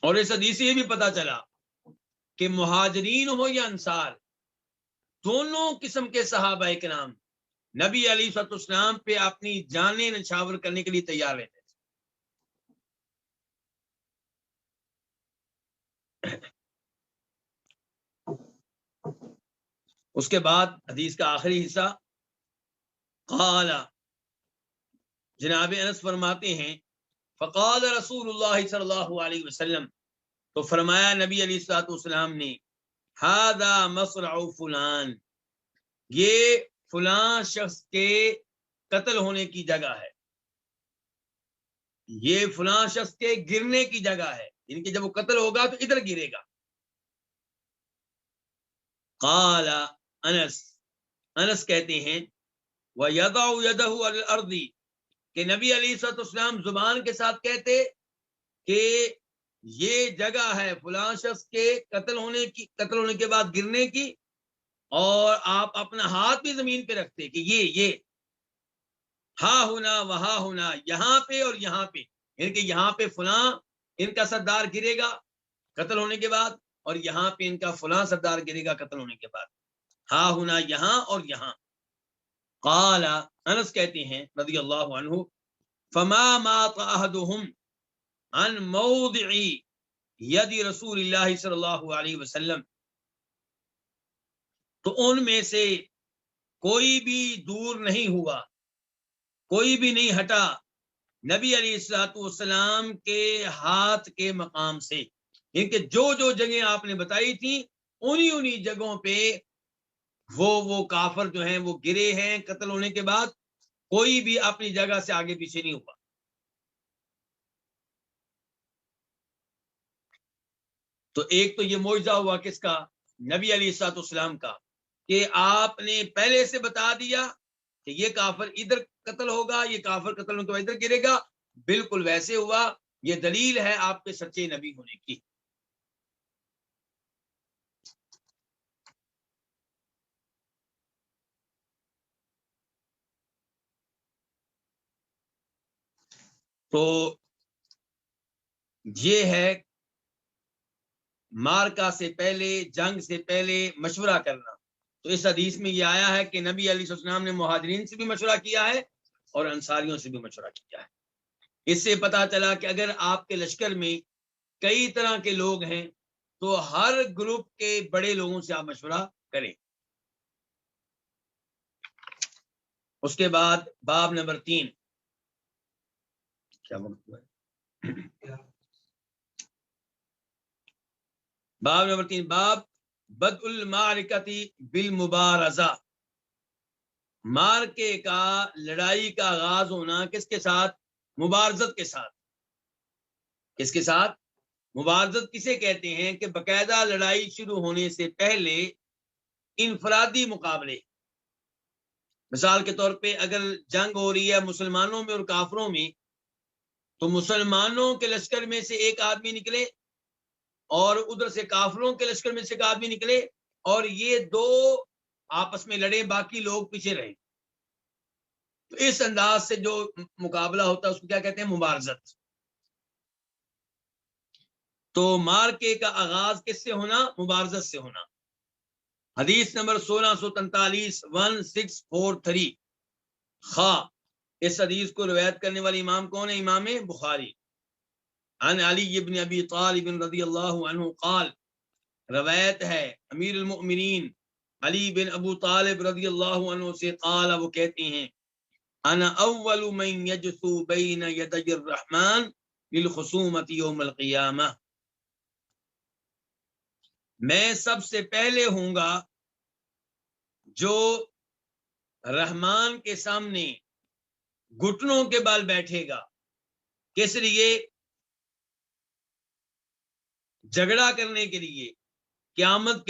اور اس حدیث سے یہ بھی پتا چلا کہ مہاجرین ہو یا انصار، دونوں قسم کے صحابہ کرام نبی علیہ الصلوۃ والسلام پہ اپنی جانیں نچھاور کرنے کے لیے تیار رہتے تھے. اس کے بعد حدیث کا آخری حصہ، قال، جناب انس فرماتے ہیں فقال رسول اللہ صلی اللہ علیہ وسلم، تو فرمایا نبی علیہ الصلوۃ والسلام نے، ھذا مصرع فلان، یہ فلاں شخص کے قتل ہونے کی جگہ ہے، یہ فلاں شخص کے گرنے کی جگہ ہے، یعنی کہ جب وہ قتل ہوگا تو ادھر گرے گا۔ قال انس کہتے ہیں وَيَضَعُ يَدَهُ عَلَى الْأَرْضِ، کہ نبی علیہ الصلوۃ والسلام زبان کے ساتھ کہتے کہ یہ جگہ ہے فلاں شخص کے قتل ہونے کے بعد گرنے کی، اور آپ اپنا ہاتھ بھی زمین پہ رکھتے کہ یہ ہا ہونا وہاں ہونا، یہاں پہ اور یہاں پہ، یعنی کہ یہاں پہ فلاں ان کا سردار گرے گا قتل ہونے کے بعد، اور یہاں پہ ان کا فلاں سردار گرے گا قتل ہونے کے بعد، ہا ہونا یہاں اور یہاں۔ قال انس کہتے ہیں رضی اللہ عنہ فما مات احدهم عن موضع ید رسول اللہ صلی اللہ علیہ وسلم، تو ان میں سے کوئی بھی دور نہیں ہوا، کوئی بھی نہیں ہٹا نبی علیہ الصلوۃ والسلام کے ہاتھ کے مقام سے، یعنی کہ جو جو جگہیں آپ نے بتائی تھیں انہی جگہوں پہ وہ کافر جو ہیں وہ گرے ہیں قتل ہونے کے بعد، کوئی بھی اپنی جگہ سے آگے پیچھے نہیں ہوا۔ تو ایک تو یہ معجزہ ہوا کس کا؟ نبی علیہ الصلوۃ والسلام کا، کہ آپ نے پہلے سے بتا دیا کہ یہ کافر ادھر قتل ہوگا، یہ کافر قتل ہونے کے بعد ادھر گرے گا، بالکل ویسے ہوا۔ یہ دلیل ہے آپ کے سچے نبی ہونے کی۔ تو یہ ہے مارکا سے پہلے، جنگ سے پہلے مشورہ کرنا۔ تو اس حدیث میں یہ آیا ہے کہ نبی علیہ السلام نے مہاجرین سے بھی مشورہ کیا ہے اور انصاریوں سے بھی مشورہ کیا ہے۔ اس سے پتا چلا کہ اگر آپ کے لشکر میں کئی طرح کے لوگ ہیں تو ہر گروپ کے بڑے لوگوں سے آپ مشورہ کریں۔ اس کے بعد باب نمبر 3، کیا وقت ہوا ہے؟ باب نمبر 3، باب بدء المعرکۃ بالمبارزہ، مارکے کا، لڑائی کا آغاز ہونا کس کے ساتھ؟ مبارزت کے ساتھ۔ کس کے ساتھ؟ مبارزت کسے کہتے ہیں؟ کہ باقاعدہ لڑائی شروع ہونے سے پہلے انفرادی مقابلے۔ مثال کے طور پہ اگر جنگ ہو رہی ہے مسلمانوں میں اور کافروں میں، تو مسلمانوں کے لشکر میں سے ایک آدمی نکلے اور ادھر سے کافروں کے لشکر میں سے ایک آدمی نکلے، اور یہ دو آپس میں لڑے، باقی لوگ پیچھے رہے۔ تو اس انداز سے جو مقابلہ ہوتا ہے اس کو کیا کہتے ہیں؟ مبارزت۔ تو مارکے کا آغاز کس سے ہونا؟ مبارزت سے ہونا۔ حدیث نمبر 1643 1643 خا، اس حدیث کو روایت کرنے والے امام کون ہے؟ امام بخاری۔ عن علی بن ابی طالب رضی اللہ عنہ قال، روایت ہے امیر المؤمنین علی بن ابو طالب رضی اللہ عنہ سے، قال، وہ کہتے ہیں، انا اول من یجثو بین یدی الرحمن للخصومۃ یوم القیامہ، میں سب سے پہلے ہوں گا جو رحمان کے سامنے گھٹنوں کے بال بیٹھے گا۔ کس لیے؟ جھگڑا کرنے کے لیے۔ قیامت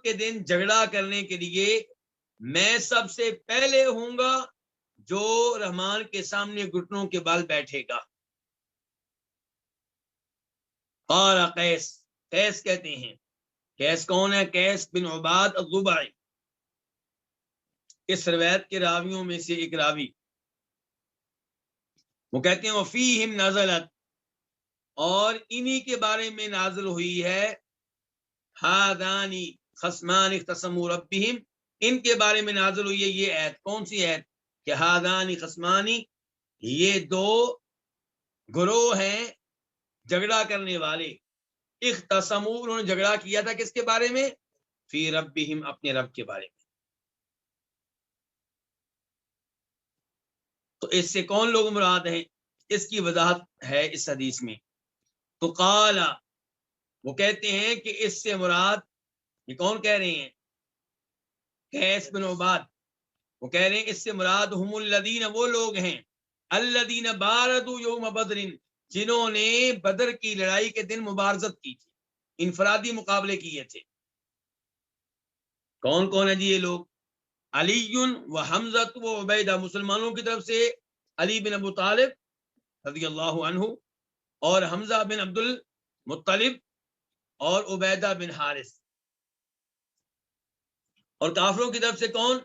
کے دن جھگڑا کرنے کے لیے میں سب سے پہلے ہوں گا جو رحمان کے سامنے گھٹنوں کے بال بیٹھے گا۔ قال قیس کہتے ہیں، قیس کون ہے؟ قیس بن عباد الضبعی، اس روایت کے راویوں میں سے ایک راوی، وہ کہتے ہیں وفیہم نزلت، اور انہی کے بارے میں نازل ہوئی ہے، ہادانی خصمان اختصموا ربہم، ان کے بارے میں نازل ہوئی ہے یہ آیت۔ کون سی آیت؟ کہ ہادانی خصمانی، یہ دو گروہ ہیں جھگڑا کرنے والے، اختصموا، انہوں نے جھگڑا کیا تھا کس کے بارے میں؟ فی ربہم، اپنے رب کے بارے میں۔ تو اس سے کون لوگ مراد ہیں؟ اس کی وضاحت ہے اس حدیث میں۔ تو قال، وہ کہتے ہیں کہ اس سے مراد، یہ کون کہہ رہے ہیں؟ قیس بن عباد، وہ کہہ رہے ہیں اس سے مراد ہم الذین، وہ لوگ ہیں الذین باردوا یوم بدر، جنہوں نے بدر کی لڑائی کے دن مبارزت کی تھی، انفرادی مقابلے کیے تھے۔ کون کون ہے جی یہ لوگ؟ علی و حمزہ و عبیدہ، مسلمانوں کی طرف سے علی بن ابو طالب رضی اللہ عنہ اور حمزہ بن عبد المطلب اور عبیدہ بن حارث، اور کافروں کی طرف سے کون؟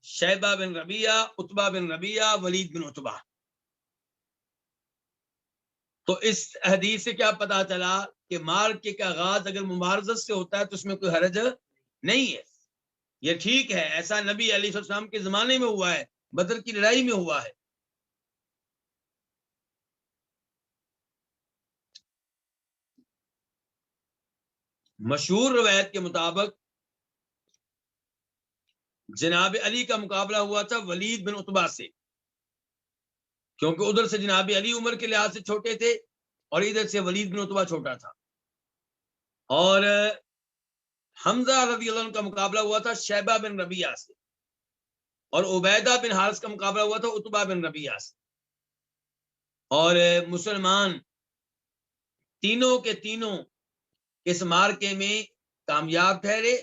شیبہ بن ربیعہ، عتبہ بن ربیعہ، ولید بن عتبہ۔ تو اس حدیث سے کیا پتا چلا کہ مارکے کا آغاز اگر مبارزت سے ہوتا ہے تو اس میں کوئی حرج نہیں ہے، یہ ٹھیک ہے، ایسا نبی علیہ السلام کے زمانے میں ہوا ہے، بدر کی لڑائی میں ہوا ہے۔ مشہور روایت کے مطابق جناب علی کا مقابلہ ہوا تھا ولید بن عتبہ سے، کیونکہ ادھر سے جناب علی عمر کے لحاظ سے چھوٹے تھے اور ادھر سے ولید بن عتبہ چھوٹا تھا، اور حمزہ رضی اللہ عنہ کا مقابلہ ہوا تھا شیبہ بن ربیعہ سے، اور عبیدہ بن حارث کا مقابلہ ہوا تھا عتبہ بن ربیعہ سے، اور مسلمان تینوں کے تینوں اس مارکے میں کامیاب ٹھہرے،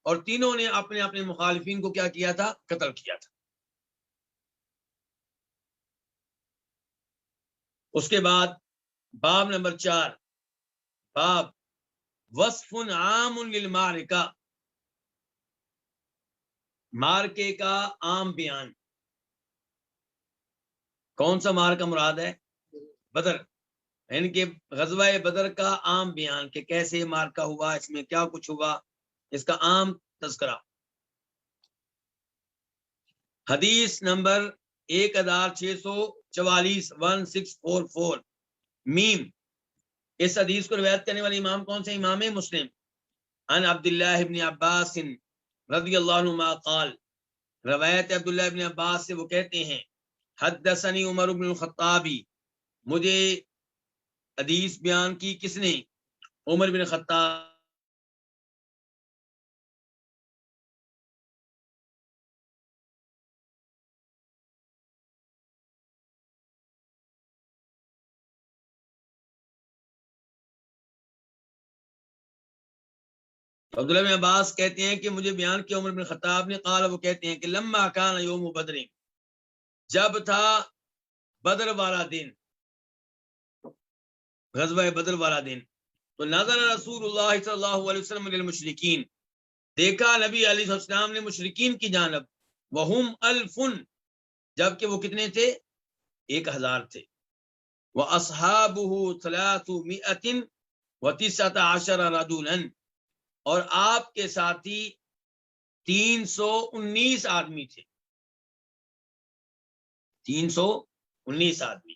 اور تینوں نے اپنے اپنے مخالفین کو کیا کیا تھا؟ قتل کیا تھا۔ اس کے بعد باب نمبر 4، باب وصف عام للمعرکہ، مارکے کا عام بیان۔ کون سا مارکہ مراد ہے؟ بدر، یعنی کہ غزوہ بدر کا عام بیان کہ کیسے مارکہ ہوا، اس میں کیا کچھ ہوا، اس کا عام تذکرہ۔ حدیث نمبر 1644 1644 میم، اس حدیث کو روایت کرنے والے امام کون سے؟ امام مسلم۔ عن عبداللہ ابن عباس رضی اللہ عنہما قال، روایت عبداللہ ابن عباس سے، وہ کہتے ہیں حدثنی عمر بن الخطاب، مجھے حدیث بیان کی کس نے؟ عمر بن خطاب۔ عبداللہ بن عباس کہتے ہیں کہ مجھے بیان کیا عمر بن خطاب نے، قال، وہ کہتے ہیں کہ لما کان یوم بدر، جب تھا بدر والا دن، غزوہ بدر والا دن، تو نظر رسول اللہ صلی اللہ علیہ وسلم للمشرکین، دیکھا نبی علیہ السلام نے مشرکین کی جانب، وہم الف، جبکہ وہ کتنے تھے؟ 1000 تھے، وَأَصْحَابُهُ 319 رجلا، اور آپ کے ساتھی 319 آدمی تھے، 319 آدمی۔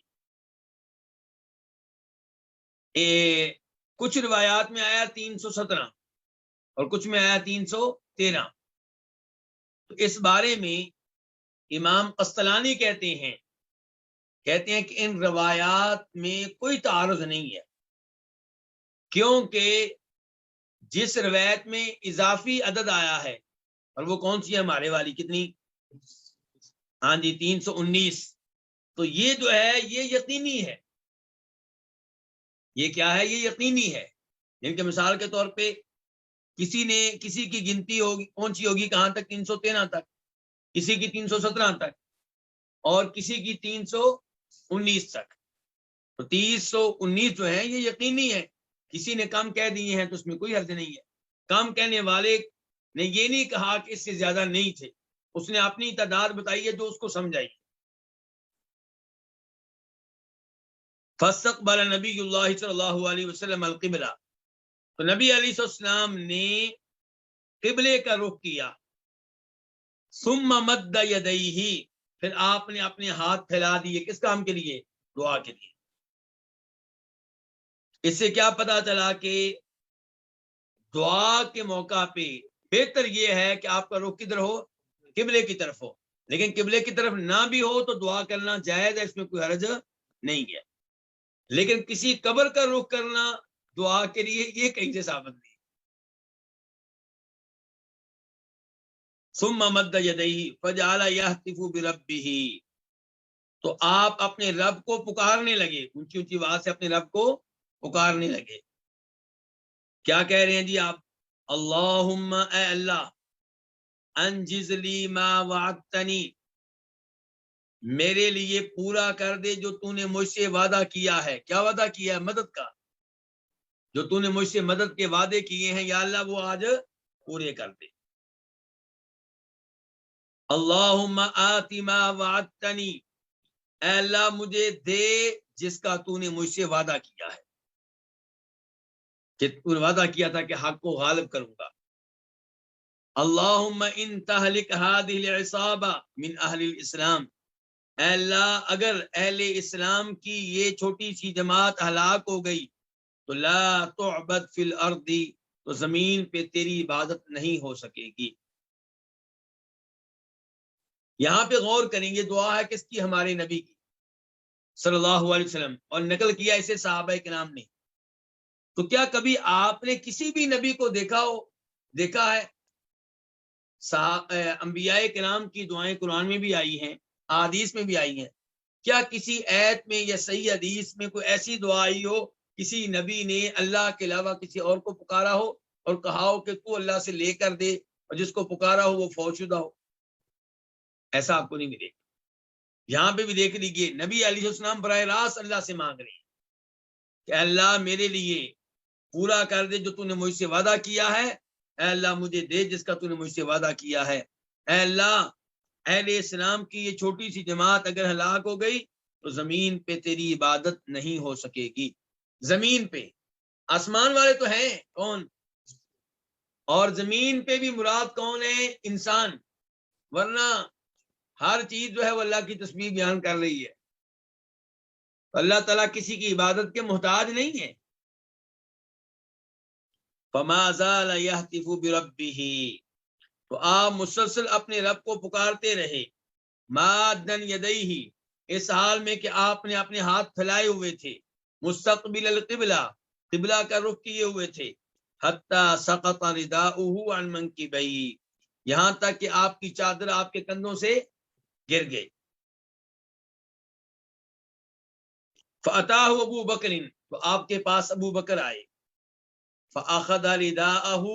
کچھ روایات میں آیا 317 اور کچھ میں آیا 313۔ تو اس بارے میں امام قسطلانی کہتے ہیں کہ ان روایات میں کوئی تعارض نہیں ہے، کیونکہ جس روایت میں اضافی عدد آیا ہے، اور وہ کون سی ہے ہمارے والی، کتنی؟ ہاں جی 319، تو یہ جو ہے یہ یقینی ہے، یہ کیا ہے؟ یہ یقینی ہے، جن کے مثال کے طور پہ کسی کی گنتی ہوگی پہنچی ہوگی کہاں تک؟ 313 تک، کسی کی 317 تک، اور کسی کی 319 تک۔ تو 319 جو ہے یہ یقینی ہے، کسی نے کم کہہ دیے ہیں تو اس میں کوئی حرج نہیں ہے۔ کم کہنے والے نے یہ نہیں کہا کہ اس سے زیادہ نہیں تھے، اس نے اپنی تعداد بتائی ہے جو اس کو سمجھ آئی۔ فاستقبل نبی اللہ صلی اللہ علیہ وسلم القبلہ، تو نبی علیہ السلام نے قبلے کا رخ کیا، ثم مد یدیہ، پھر آپ نے اپنے ہاتھ پھیلا دیے، کس کام کے لیے؟ دعا کے لیے۔ اس سے کیا پتا چلا کہ دعا کے موقع پہ بہتر یہ ہے کہ آپ کا رخ کدھر ہو؟ قبلے کی طرف ہو، لیکن قبلے کی طرف نہ بھی ہو تو دعا کرنا جائز ہے، اس میں کوئی حرج نہیں ہے۔ لیکن کسی قبر کا رخ کرنا دعا کے لیے یہ کہیں سے ثابت نہیں. ثم مد یدیہ فجعل یہتف بربہ، تو آپ اپنے رب کو پکارنے لگے، اونچی اونچی آواز سے اپنے رب کو پکارنے لگے. کیا کہہ رہے ہیں جی آپ؟ اللہم اے اللہ، انجز لی ما وعدتنی، میرے لیے پورا کر دے جو تو نے مجھ سے وعدہ کیا ہے. کیا وعدہ کیا ہے؟ مدد کا. جو تو نے مجھ سے مدد کے وعدے کیے ہیں یا اللہ وہ آج پورے کر دے. اللہم آت ما وعدتنی، اے اللہ مجھے دے جس کا تو نے مجھ سے وعدہ کیا ہے، کہ تو نے وعدہ کیا تھا کہ حق کو غالب کروں گا. اللہم ان تہلک ہذہ العصابہ من اہل الاسلام، اے اللہ اگر اہل اسلام کی یہ چھوٹی سی جماعت ہلاک ہو گئی تو لا تعبد فی الارض، تو زمین پہ تیری عبادت نہیں ہو سکے گی. یہاں پہ غور کریں گے، دعا ہے کس کی؟ ہمارے نبی کی صلی اللہ علیہ وسلم، اور نقل کیا اسے صحابہ کرام نے. تو کیا کبھی آپ نے کسی بھی نبی کو دیکھا ہے؟ انبیاء کرام کی دعائیں قرآن میں بھی آئی ہیں، احادیث میں بھی آئی ہیں. کیا کسی آیت میں یا صحیح حدیث میں کوئی ایسی دعا آئی ہو کسی نبی نے اللہ کے علاوہ کسی اور کو پکارا ہو اور کہا ہو کہ تو اللہ سے لے کر دے، اور جس کو پکارا ہو وہ فوت شدہ ہو؟ ایسا آپ کو نہیں ملے گا. یہاں پہ بھی دیکھ لیجیے، نبی علیہ السلام براہ راست اللہ سے مانگ رہے ہیں کہ اللہ میرے لیے پورا کر دے جو تو نے مجھ سے وعدہ کیا ہے. اے اللہ مجھے دے جس کا تو نے مجھ سے وعدہ کیا ہے. اے اللہ اہل اسلام کی یہ چھوٹی سی جماعت اگر ہلاک ہو گئی تو زمین پہ تیری عبادت نہیں ہو سکے گی. زمین پہ، آسمان والے تو ہیں کون، اور زمین پہ بھی مراد کون ہے؟ انسان. ورنہ ہر چیز جو ہے وہ اللہ کی تسبیح بیان کر رہی ہے. اللہ تعالیٰ کسی کی عبادت کے محتاج نہیں ہے. فما زال یہتف بربہ، تو آپ مسلسل اپنے رب کو پکارتے رہے. مادن یدیہ، اس حال میں کہ آپ نے اپنے ہاتھ پھیلائے ہوئے تھے. مستقبل القبلہ، قبلہ کا رخ کیے ہوئے تھے. حتی سقط رداؤہ عن منکبیہ، یہاں تک کہ آپ کی چادر آپ کے کندھوں سے گر گئے. فاتاہ ابو بکر، تو آپ کے پاس ابو بکر آئے. فاخذ رداءہ،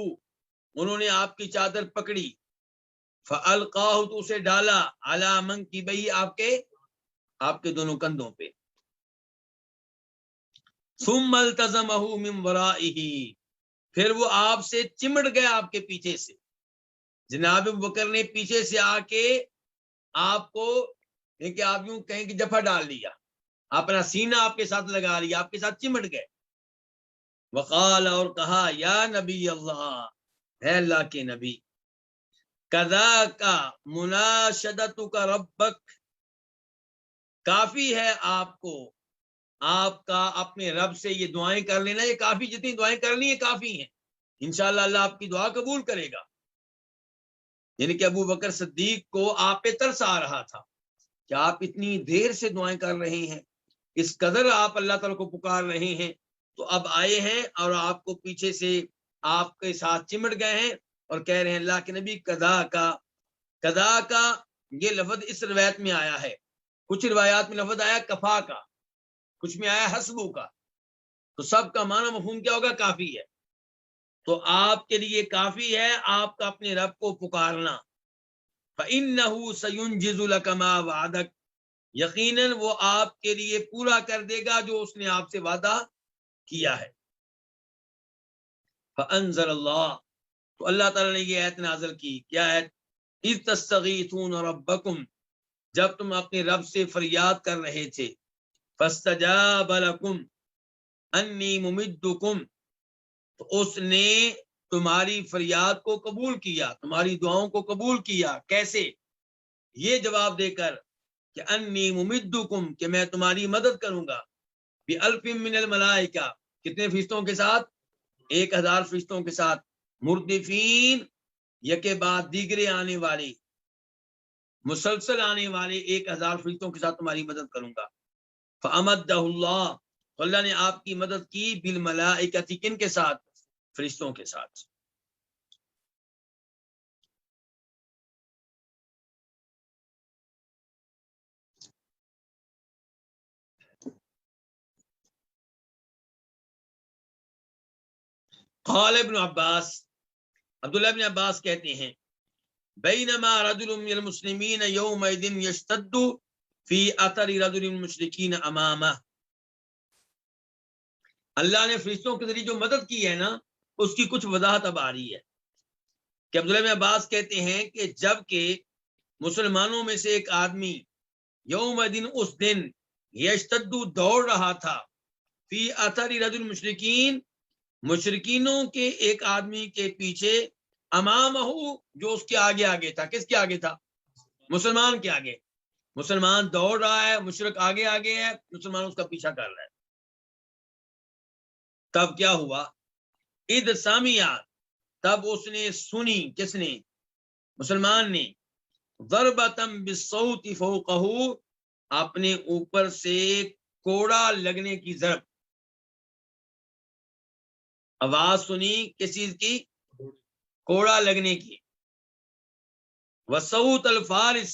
انہوں نے آپ کی چادر پکڑی. فالقاہ، تو اسے ڈالا. علی منکبیہ، آپ کے دونوں کندھوں پہ. ثم التزمہ من ورائہ، پھر وہ آپ سے چمٹ گیا آپ کے پیچھے سے. جناب ابو بکر نے پیچھے سے آ کے آپ کو، کہ آپ یوں کہیں کہ جفا ڈال لیا، اپنا سینہ آپ کے ساتھ لگا لیا، آپ کے ساتھ چمٹ گئے. وقال، اور کہا، یا نبی اللہ، ہے اللہ کے نبی، کذاک مناشدتک ربک، کافی ہے آپ کو آپ کا اپنے رب سے یہ دعائیں کر لینا. یہ کافی، جتنی دعائیں کرنی ہے کافی ہیں. انشاءاللہ اللہ آپ کی دعا قبول کرے گا. یعنی کہ ابو بکر صدیق کو آپ پہ ترس آ رہا تھا کہ آپ اتنی دیر سے دعائیں کر رہے ہیں، اس قدر آپ اللہ تعالیٰ کو پکار رہے ہیں، تو اب آئے ہیں اور آپ کو پیچھے سے آپ کے ساتھ چمٹ گئے ہیں اور کہہ رہے ہیں اللہ کے نبی کذا کا یہ لفظ اس روایت میں آیا ہے. کچھ روایات میں لفظ آیا کفا کا، کچھ میں آیا حسبو کا. تو سب کا معنی مفہوم کیا ہوگا؟ کافی ہے. تو آپ کے لیے کافی ہے آپ کا اپنے رب کو پکارنا. فَإِنَّهُ سَيُنْجِزُ لَكَ مَا وَعَدَكَ، یقیناً وہ آپ کے لیے پورا کر دے گا جو اس نے آپ سے وعدہ کیا ہے. فَأَنزَلَ اللَّهُ، تو اللہ تعالیٰ نے یہ آیت نازل کی. کیا آیت؟ اِذْ تَسْتَغِیثُونَ رَبَّکُمْ، جب تم اپنے رب سے فریاد کر رہے تھے. فَاسْتَجَابَ لَكُمْ أَنِّي مُمِدُّكُمْ، تو اس نے تمہاری فریاد کو قبول کیا، تمہاری دعاؤں کو قبول کیا. کیسے؟ یہ جواب دے کر کہ انی ممدکم، کہ میں تمہاری مدد کروں گا. بِأَلْفٍ مِّنَ الْمَلَائِکَةِ، کتنے فرشتوں کے ساتھ؟ 1000 فرشتوں کے ساتھ. مردفین، یکے بعد دیگرے آنے والے، مسلسل آنے والے 1000 فرشتوں کے ساتھ تمہاری مدد کروں گا. فَأَمَدَّهُ اللَّهُ، تو اللہ نے آپ کی مدد کی بالملائکۃ، کن کے ساتھ؟ فرشتوں کے ساتھ. قال ابن عباس، عبداللہ ابن عباس کہتے ہیں بینما رجل من المسلمین یومئذ یشتد فی اثر رجل من المشرکین امامہ. اللہ نے فرشتوں کے ذریعے جو مدد کی ہے نا، اس کی کچھ وضاحت اب آ رہی ہے کہ عبداللہ بن عباس کہتے ہیں کہ جب کہ مسلمانوں میں سے ایک آدمی یوم دن، اس دن، یشتد دوڑ رہا تھا، فی اثر رجل مشرکین، مشرکینوں کے ایک آدمی کے پیچھے، امامہ، جو اس کے آگے آگے تھا. کس کے آگے تھا؟ مسلمان کے آگے. مسلمان دوڑ رہا ہے، مشرک آگے آگے ہے، مسلمان اس کا پیچھا کر رہا ہے. تب کیا ہوا؟ اذ سامیا، تب اس نے سنی، کس نے؟ مسلمان نے، ضربتم بالصوت فوقہ، اپنے اوپر سے کوڑا لگنے کی ضرب، آواز سنی کس چیز کی؟ کوڑا لگنے کی. وصوت الفارس،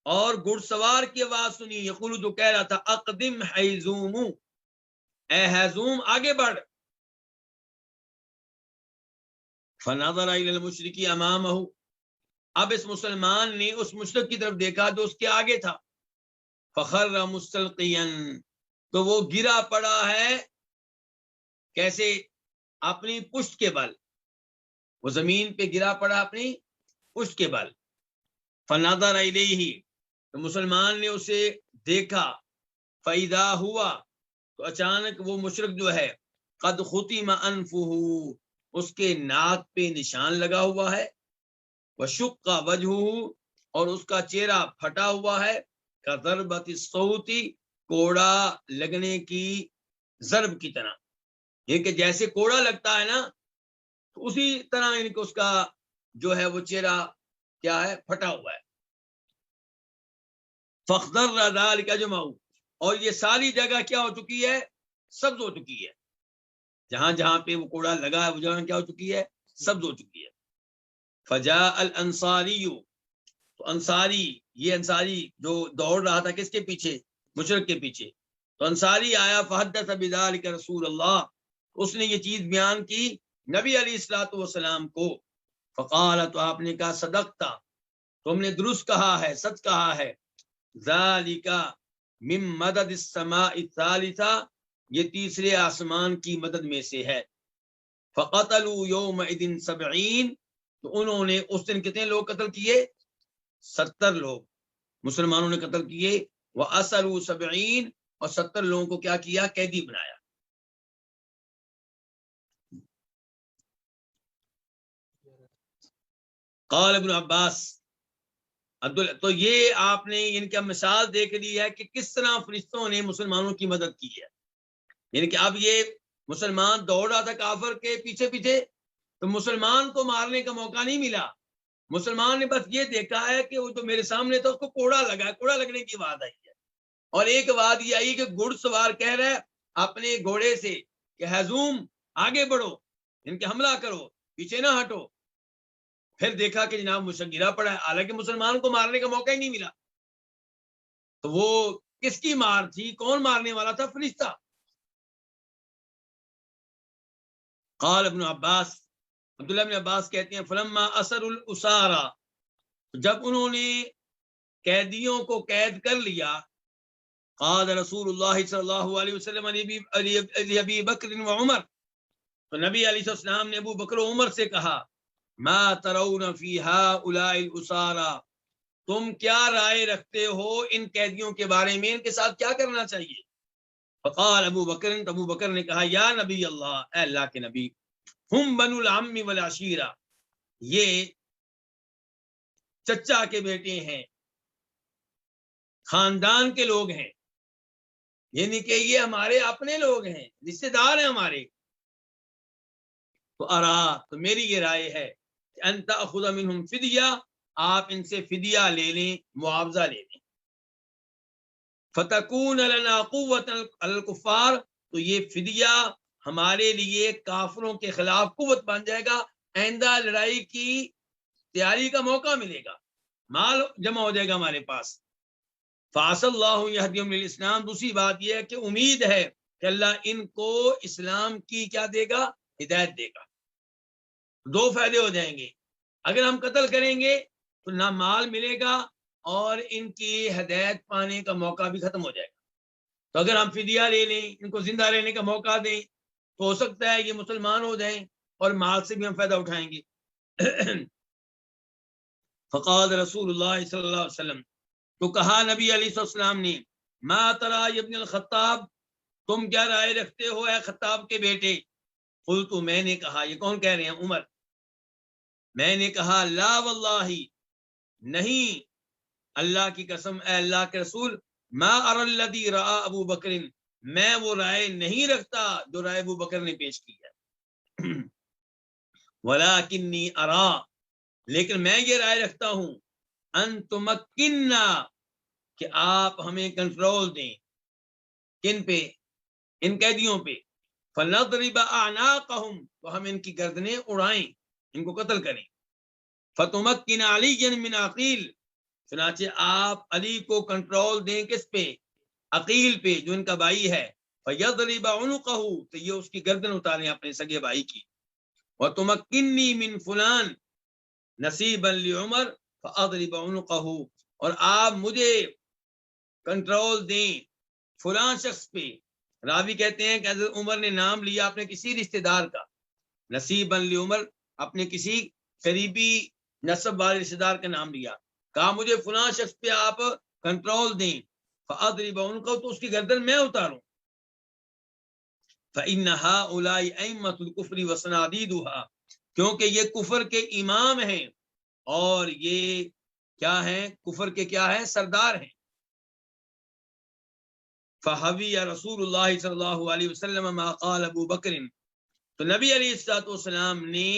اور گھڑ سوار کی آواز سنی، یقول، جو کہہ رہا تھا اقدم حیزوم، اے حیزوم آگے بڑھ. فنظر الی المشرک امامہ، اب اس مسلمان نے اس مشرک کی طرف دیکھا جو اس کے آگے تھا. فخر مستلقیا، تو وہ گرا پڑا ہے. کیسے؟ اپنی پشت کے بل، وہ زمین پہ گرا پڑا اپنی پشت کے بل. فنظر الیہ، تو مسلمان نے اسے دیکھا. فاذا ہوا، تو اچانک وہ مشرک جو ہے، قد ختم انفہ، اس کے ناک پہ نشان لگا ہوا ہے. وشق وجہہ، اور اس کا چہرہ پھٹا ہوا ہے. کضربۃ الصوت، کوڑا لگنے کی ضرب کی طرح، یہ کہ جیسے کوڑا لگتا ہے نا، تو اسی طرح ان کو اس کا جو ہے وہ چہرہ کیا ہے؟ پھٹا ہوا ہے. فخضر ذلک جمعہ، اور یہ ساری جگہ کیا ہو چکی ہے؟ سبز ہو چکی ہے. جہاں جہاں پہ وہ کوڑا لگا ہے وہ جگہ کیا ہو چکی ہے؟ سبز ہو چکی ہے. فجاء الانصاری، تو انصاری، یہ انصاری جو دوڑ رہا تھا کس کے پیچھے؟ مشرک کے پیچھے. تو انصاری آیا، فحدث بذلک رسول اللہ، اس نے یہ چیز بیان کی نبی علیہ الصلوۃ والسلام کو. فقال، تو آپ نے کہا، صدقتا، تم نے درست کہا ہے، سچ کہا ہے. ذالک من مدد السماء الثالثہ، یہ تیسرے آسمان کی مدد میں سے ہے. فقتلوا یومئذ 70، تو انہوں نے اس دن کتنے لوگ قتل کیے؟ 70 لوگ مسلمانوں نے قتل کیے. واسروا 70، اور 70 لوگوں کو کیا کیا؟ قیدی بنایا. قال ابن عباس، تو یہ آپ نے ان کا مثال دیکھ لی ہے کہ کس طرح فرشتوں نے مسلمانوں کی مدد کی ہے. یعنی کہ اب یہ مسلمان دوڑ رہا تھا کافر کے پیچھے پیچھے، تو مسلمان کو مارنے کا موقع نہیں ملا. مسلمان نے بس یہ دیکھا ہے کہ وہ جو میرے سامنے تھا اس کو کوڑا لگا ہے، کوڑا لگنے کی آواز آئی ہے. اور ایک آواز یہ آئی کہ گھڑ سوار کہہ رہا ہے اپنے گھوڑے سے کہ حزوم آگے بڑھو، ان کے حملہ کرو، پیچھے نہ ہٹو. پھر دیکھا کہ جناب مشرک گرا پڑا ہے، حالانکہ مسلمان کو مارنے کا موقع ہی نہیں ملا. تو وہ کس کی مار تھی؟ کون مارنے والا تھا؟ فرشتہ. قال ابن عباس، عبداللہ بن عباس کہتے ہیں فلما اثر الاسارا، جب انہوں نے قیدیوں کو قید کر لیا، قال رسول اللہ صلی اللہ علیہ وسلم ابی بکر و عمر، تو نبی علیہ السلام نے ابو بکر و عمر سے کہا، ما ترون فی ہؤلاء الاسارا، تم کیا رائے رکھتے ہو ان قیدیوں کے بارے میں، ان کے ساتھ کیا کرنا چاہیے؟ فقال ابو بکر نے کہا، یا نبی اللہ، اے اللہ کے نبی، ہم بنو العم والعشیرہ، یہ چچا کے بیٹے ہیں، خاندان کے لوگ ہیں، یعنی کہ یہ ہمارے اپنے لوگ ہیں، رشتے دار ہیں ہمارے. تو تو میری یہ رائے ہے کہ ان تأخذ منہم فدیہ، آپ ان سے فدیہ لے لیں، معاوضہ لے لیں. فتکون لنا قوت علی الکفار، تو یہ فدیہ ہمارے لیے کافروں کے خلاف قوت بن جائے گا، آئندہ لڑائی کی تیاری کا موقع ملے گا، مال جمع ہو جائے گا ہمارے پاس۔ فَعَسَى اللَّهُ يَهْدِيَهُمْ لِلْإِسْلَامِ، دوسری بات یہ ہے کہ امید ہے کہ اللہ ان کو اسلام کی کیا دے گا؟ ہدایت دے گا۔ دو فائدے ہو جائیں گے، اگر ہم قتل کریں گے تو نہ مال ملے گا اور ان کی ہدایت پانے کا موقع بھی ختم ہو جائے گا۔ تو اگر ہم فدیہ لے لیں، ان کو زندہ رہنے کا موقع دیں، تو ہو سکتا ہے یہ مسلمان ہو جائیں اور مال سے بھی ہم فائدہ اٹھائیں گے۔ فقال رسول اللہ صلی اللہ علیہ وسلم، تو کہا نبی علیہ السلام نے، ما ترى ابن الخطاب، تم کیا رائے رکھتے ہو اے خطاب کے بیٹے؟ قلت، میں نے کہا، یہ کون کہہ رہے ہیں؟ عمر۔ میں نے کہا، لا واللہ، نہیں اللہ کی قسم اے اللہ کے رسول، ما ارى الذي راى ابو بکر، میں وہ رائے نہیں رکھتا جو رائے ابو بکر نے پیش کی ہے۔ ولکنی ارى، لیکن میں یہ رائے رکھتا ہوں، ان تمکننا، کہ آپ ہمیں کنٹرول دیں، کن پہ؟ ان قیدیوں پہ۔ فنضرب اعناقهم، تو ہم ان کی گردنیں اڑائیں، ان کو قتل کریں۔ فتمکن علی من عقیل، چنانچہ آپ علی کو کنٹرول دیں کس پہ؟ عقیل پہ، جو ان کا بھائی ہے۔ فیضرب عنقہ، تو یہ اس کی گردن اتاریں اپنے سگے بھائی کی۔ وتمکنی من فلان نصیبا لعمر فاضرب عنقہ، اور آپ مجھے کنٹرول دیں فلاں شخص پہ۔ راوی کہتے ہیں کہ حضرت عمر نے نام لیا اپنے کسی رشتہ دار کا، نصیبا لعمر، اپنے کسی قریبی نسب والے رشتہ دار کا نام لیا، کہا مجھے فلاں شخص پہ آپ کنٹرول دیں، فاضرب عنقہ، تو اس کی گردن میں اتاروں۔ فإن هؤلاء أئمة الكفر وصناديدها، کیونکہ یہ کفر کے امام ہیں اور یہ کیا ہیں؟ کفر کے کیا ہیں؟ سردار ہیں۔ فحوی رسول اللہ صلی اللہ علیہ وسلم ما قال ابو بکر، تو نبی علیہ الصلوۃ والسلام نے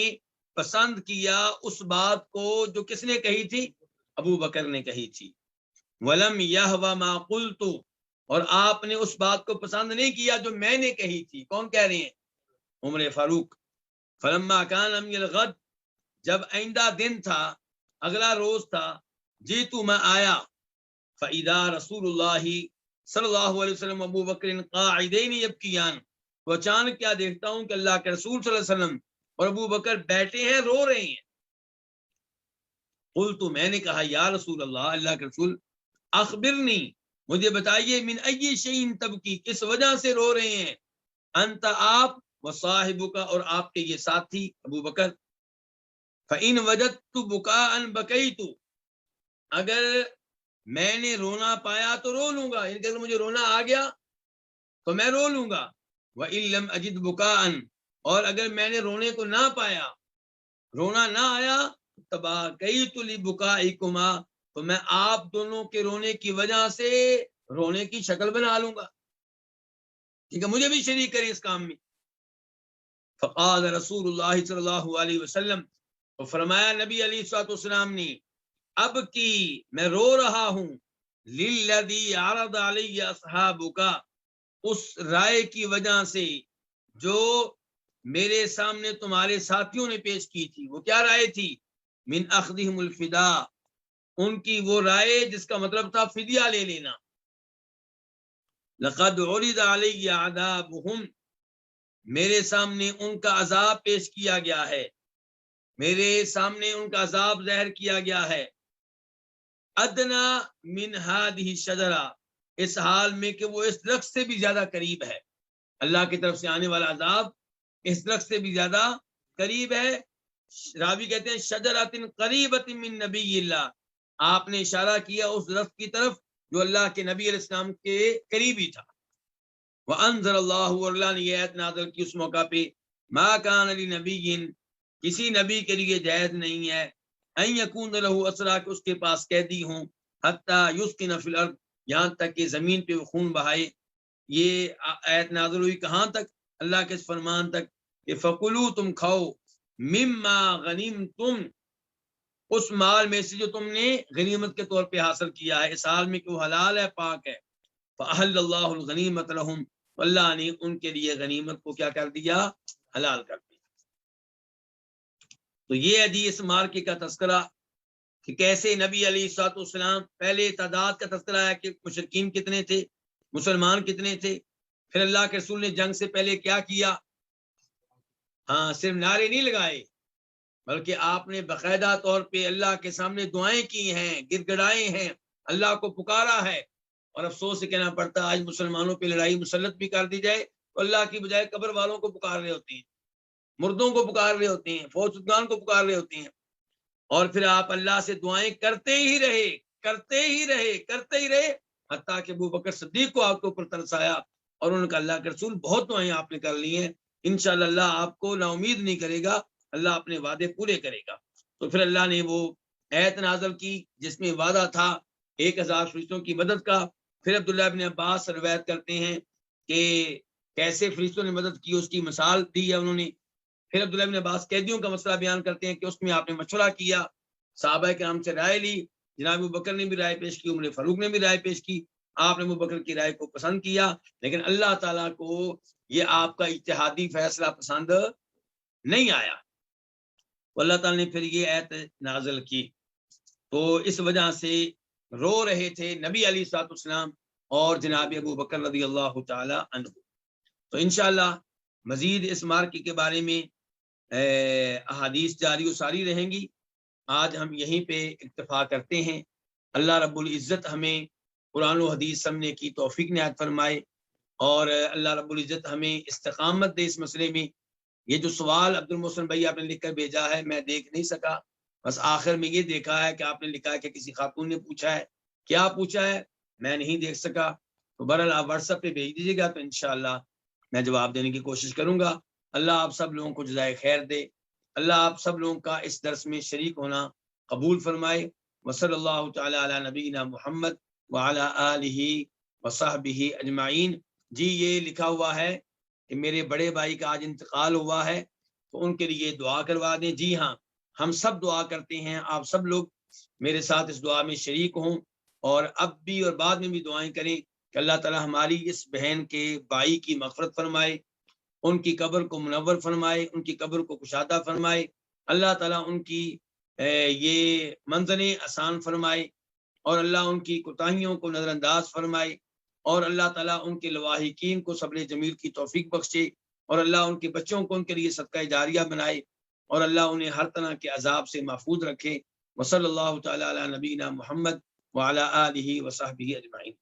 پسند کیا اس بات کو جو کس نے کہی تھی؟ ابو بکر نے کہی تھی۔ ولم یہوى ما قلت، اور آپ نے اس بات کو پسند نہیں کیا جو میں نے کہی تھی۔ کون کہہ رہے ہیں؟ عمر فاروق۔ فلما کان من الغد، جب آئندہ دن تھا، اگلا روز تھا، جیتو، میں آیا، فاذا رسول اللہ صلی اللہ علیہ وسلم ابو بکر قاعدین یبکیان، تو اچانک کیا دیکھتا ہوں کہ اللہ کے رسول صلی اللہ علیہ وسلم اور ابو بکر بیٹھے ہیں، رو رہے ہیں۔ قلت، میں نے کہا، یا رسول اللہ، اللہ کے رسول، اخبرنی، مجھے بتائیے، من ای شیء تبکی، کس وجہ سے رو رہے ہیں؟ انت، آپ، وصاحبک، اور آپ کے یہ ساتھی ابو بکر۔ فإن وجدت بکاء بکیت، اگر میں نے رونا پایا تو رو لوں گا، یعنی کہ اگر مجھے رونا آ گیا تو میں رو لوں گا۔ وإن لم اجد بکاء، اور اگر میں نے رونے کو نہ پایا، رونا نہ آیا، تباکیت لبکائکما، تو میں آپ دونوں کے رونے کی وجہ سے رونے کی شکل بنا لوں گا، ٹھیک ہے، مجھے بھی شریک کریں اس کام میں۔ فقال رسول اللہ صلی اللہ علیہ وسلم، تو فرمایا نبی علیہ الصلوۃ والسلام نے، اب کی، میں رو رہا ہوں، للذی عرض علی اصحابک، اس رائے کی وجہ سے جو میرے سامنے تمہارے ساتھیوں نے پیش کی تھی۔ وہ کیا رائے تھی؟ من اخذہم الفداء، ان کی وہ رائے جس کا مطلب تھا فدیہ لے لینا۔ لقد عرض علی عذابہم، میرے سامنے ان کا عذاب پیش کیا گیا ہے، میرے سامنے ان کا عذاب ظاہر کیا گیا ہے۔ ادنا من هذه الشجرہ، اس حال میں کہ وہ اس درخت سے بھی زیادہ قریب ہے، اللہ کی طرف سے آنے والا عذاب اس درخت سے بھی زیادہ قریب ہے۔ راوی کہتے ہیں شجرۃ قریبۃ من نبی اللہ، آپ نے اشارہ کیا اس درخت کی طرف جو اللہ کے نبی علیہ السلام کے قریبی تھا۔ وانزل اللہ، اور اللہ نے یہ آیت نازل کی اس موقع پہ، ما کان لنبی، کسی نبی کے لیے جائز نہیں ہے، ان یکون لہ اسریٰ، کہ اس کے پاس قیدی ہوں، حتی یسکن فی الارض، یہاں تک کہ زمین پہ وہ خون بہائے۔ یہ آیت نازل ہوئی کہاں تک؟ اللہ کے اس فرمان تک کہ فکلوا، تم کھاؤ، مما غنیمتم، اس مال میں سے جو تم نے غنیمت کے طور پہ حاصل کیا ہے، اس حال میں کہ وہ حلال ہے، پاک ہے۔ فأحل اللہ الغنیمۃ لہم، اللہ نے ان کے لیے غنیمت کو کیا کر دیا؟ حلال کر دیا۔ تو یہ حدیث مارکے کا تذکرہ کہ کیسے نبی علیہ الصلوۃ والسلام پہلے تعداد کا تذکرہ ہے کہ مشرکین کتنے تھے، مسلمان کتنے تھے، پھر اللہ کے رسول نے جنگ سے پہلے کیا کیا؟ ہاں، صرف نعرے نہیں لگائے بلکہ آپ نے باقاعدہ طور پہ اللہ کے سامنے دعائیں کی ہیں، گر گڑائے ہیں، اللہ کو پکارا ہے۔ اور افسوس سے کہنا پڑتا ہے آج مسلمانوں پہ لڑائی مسلط بھی کر دی جائے تو اللہ کی بجائے قبر والوں کو پکار رہے ہوتے ہیں، مردوں کو پکار رہے ہوتے ہیں، فوج شدگان کو پکار رہے ہوتے ہیں۔ اور پھر آپ اللہ سے دعائیں کرتے ہی رہے حتیٰ کہ ابو بکر صدیق کو آپ کے اوپر ترس آیا اور ان کا اللہ کے رسول بہت دعائیں آپ نے کر لی ہیں، انشاءاللہ اللہ آپ کو نا امید نہیں کرے گا، اللہ اپنے وعدے پورے کرے گا۔ تو پھر اللہ نے وہ آیت نازل کی جس میں وعدہ تھا 1000 فرشتوں کی مدد کا۔ پھر عبداللہ ابن عباس روایت کرتے ہیں کہ کیسے فرشتوں نے مدد کی، اس کی مثال دی ہے انہوں نے۔ پھر عبداللہ ابن عباس قیدیوں کا مسئلہ بیان کرتے ہیں کہ اس میں آپ نے مشورہ کیا، صحابہ کرام سے رائے لی، جناب ابوبکر نے بھی رائے پیش کی، عمر فاروق نے بھی رائے پیش کی، آپ نے ابوبکر کی رائے کو پسند کیا، لیکن اللہ تعالیٰ کو یہ آپ کا اجتہادی فیصلہ پسند نہیں آیا، تو اللہ تعالیٰ نے پھر یہ آیت نازل کی۔ تو اس وجہ سے رو رہے تھے نبی علیہ الصلوۃ والسلام اور جناب ابوبکر رضی اللہ تعالی عنہ۔ تو انشاءاللہ مزید اس مارکے کے بارے میں احادیث جاری و ساری رہیں گی۔ آج ہم یہیں پہ اکتفا کرتے ہیں۔ اللہ رب العزت ہمیں قرآن و حدیث سمجھنے کی توفیق عنایت فرمائے، اور اللہ رب العزت ہمیں استقامت دے اس مسئلے میں۔ یہ جو سوال عبد المحسن بھائی آپ نے لکھ کر بھیجا ہے میں دیکھ نہیں سکا، بس آخر میں یہ دیکھا ہے کہ آپ نے لکھا ہے کہ کسی خاتون نے پوچھا ہے، کیا پوچھا ہے میں نہیں دیکھ سکا، تو بہرحال آپ واٹس ایپ پہ بھیج دیجیے گا تو انشاءاللہ میں جواب دینے کی کوشش کروں گا۔ اللہ آپ سب لوگوں کو جزائے خیر دے، اللہ آپ سب لوگوں کا اس درس میں شریک ہونا قبول فرمائے۔ وصلی اللہ تعالی علی نبینا محمد وعلی آلہ وصحبہ اجمعین۔ جی یہ لکھا ہوا ہے کہ میرے بڑے بھائی کا آج انتقال ہوا ہے تو ان کے لیے دعا کروا دیں۔ جی ہاں، ہم سب دعا کرتے ہیں، آپ سب لوگ میرے ساتھ اس دعا میں شریک ہوں، اور اب بھی اور بعد میں بھی دعائیں کریں کہ اللہ تعالی ہماری اس بہن کے بھائی کی مغفرت فرمائے، ان کی قبر کو منور فرمائے، ان کی قبر کو کشادہ فرمائے، اللہ تعالیٰ ان کی یہ منزلیں آسان فرمائے، اور اللہ ان کی کوتاہیوں کو نظر انداز فرمائے، اور اللہ تعالیٰ ان کے لواحقین کو صبر جمیل کی توفیق بخشے، اور اللہ ان کے بچوں کو ان کے لیے صدقہ جاریہ بنائے، اور اللہ انہیں ہر طرح کے عذاب سے محفوظ رکھے۔ وصلی اللہ تعالی علی نبینا محمد وعلی آلہ وصحبہ اجمعین۔